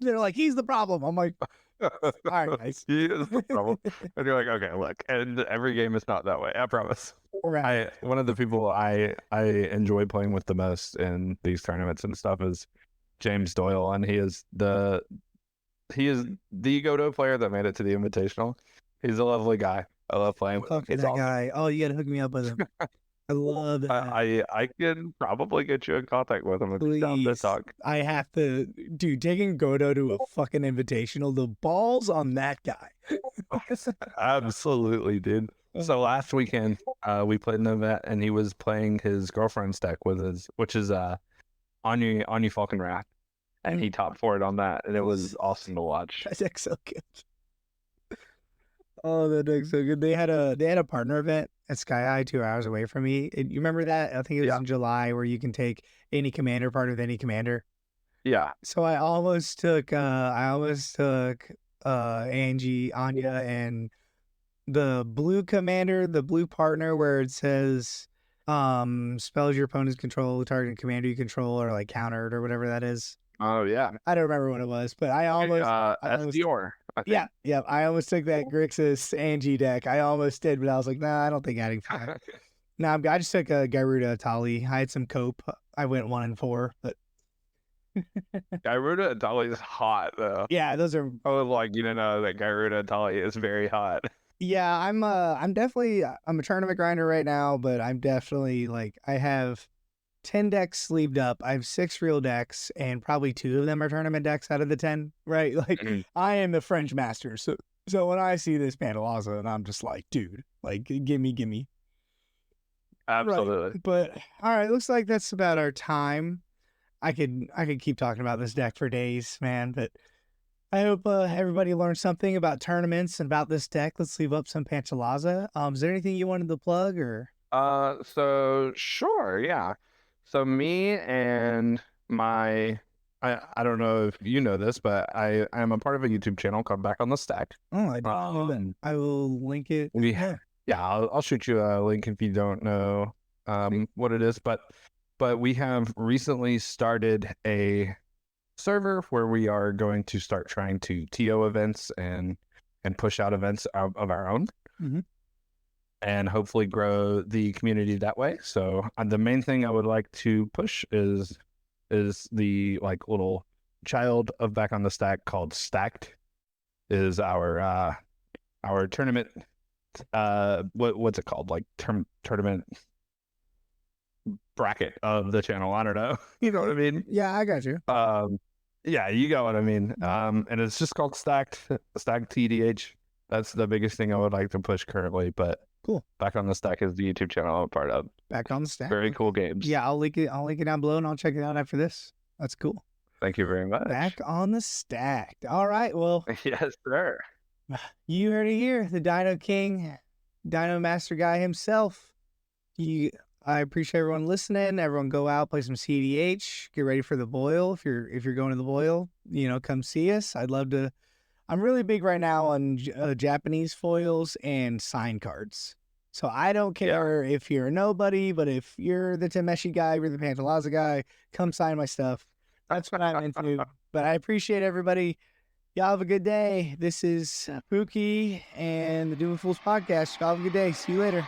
They're like, he's the problem. I'm like, all right, guys. He is the problem. And you're like, okay, look, and every game is not that way. I promise. Right. One of the people I enjoy playing with the most in these tournaments and stuff is James Doyle, and he is the Godo player that made it to the Invitational. He's a lovely guy. I love playing with him. Fucking He's that awesome. guy. Oh, you got to hook me up with him. I love that. I can probably get you in contact with him if you're down to Please. talk. I have to, dude, taking Godo to a fucking invitational, the balls on that guy. Absolutely, dude. So last weekend, we played an event, and he was playing his girlfriend's deck with his, which is Anya Falcon Wrath, and he top forward on that, and it was awesome to watch. That deck's so good. Oh, that deck's so good. They had a partner event at Sky High 2 hours away from me. You remember that? I think it was Yeah. in July, where you can take any commander part with any commander. Yeah. So I almost took Angie, Anya, and the blue commander, the blue partner, where it says spells your opponent's control, target commander you control, or like countered or whatever that is. Oh yeah. I don't remember what it was, but I almost SDR. I think. yeah, I almost took that Grixis Angie deck. I almost did, but I was like, nah, I don't think adding 5. No, I just took a Gyruda Tali. I had some cope. I went 1-4, but Gyruda Atali is hot though. yeah, those are. I was like, you don't know that Gyruda Atali is very hot. Yeah, I'm definitely I'm a tournament grinder right now, but I'm definitely like I have 10 decks sleeved up. I have 6 real decks, and probably 2 of them are tournament decks out of the 10, right? Like, I am the French master. So when I see this Pantlaza, and I'm just like, dude, like, gimme. Absolutely. Right. But, all right, looks like that's about our time. I could keep talking about this deck for days, man, but I hope everybody learned something about tournaments and about this deck. Let's leave up some Pantlaza. Is there anything you wanted to plug, or? So sure, yeah. So me and I don't know if you know this, but I am a part of a YouTube channel called Back on the Stack. Oh, I don't know that. I will link it. Yeah, I'll shoot you a link if you don't know what it is, but we have recently started a server where we are going to start trying to TO events and push out events of our own. Mm-hmm. And hopefully grow the community that way. So the main thing I would like to push is the like little child of Back on the Stack called Stacked, is our tournament. What's it called? Like tournament bracket of the channel. I don't know. You know what I mean? Yeah, I got you. Yeah, you got what I mean. And it's just called Stacked TDH. That's the biggest thing I would like to push currently, but cool. Back on the Stack is the YouTube channel I'm a part of. Back on the Stack. Very cool games. Yeah, I'll link it down below, and I'll check it out after this. That's cool. Thank you very much. Back on the Stack. All right, well. Yes, sir. You heard it here. The Dino King, Dino Master guy himself. I appreciate everyone listening. Everyone go out, play some CDH, get ready for the boil. If you're going to the boil, come see us. I'd love to. I'm really big right now on Japanese foils and sign cards. So I don't care if you're a nobody, but if you're the Tameshi guy, you're the Pantlaza guy, come sign my stuff. That's what I'm into. But I appreciate everybody. Y'all have a good day. This is Spuki and the Doom Fools podcast. Y'all have a good day. See you later.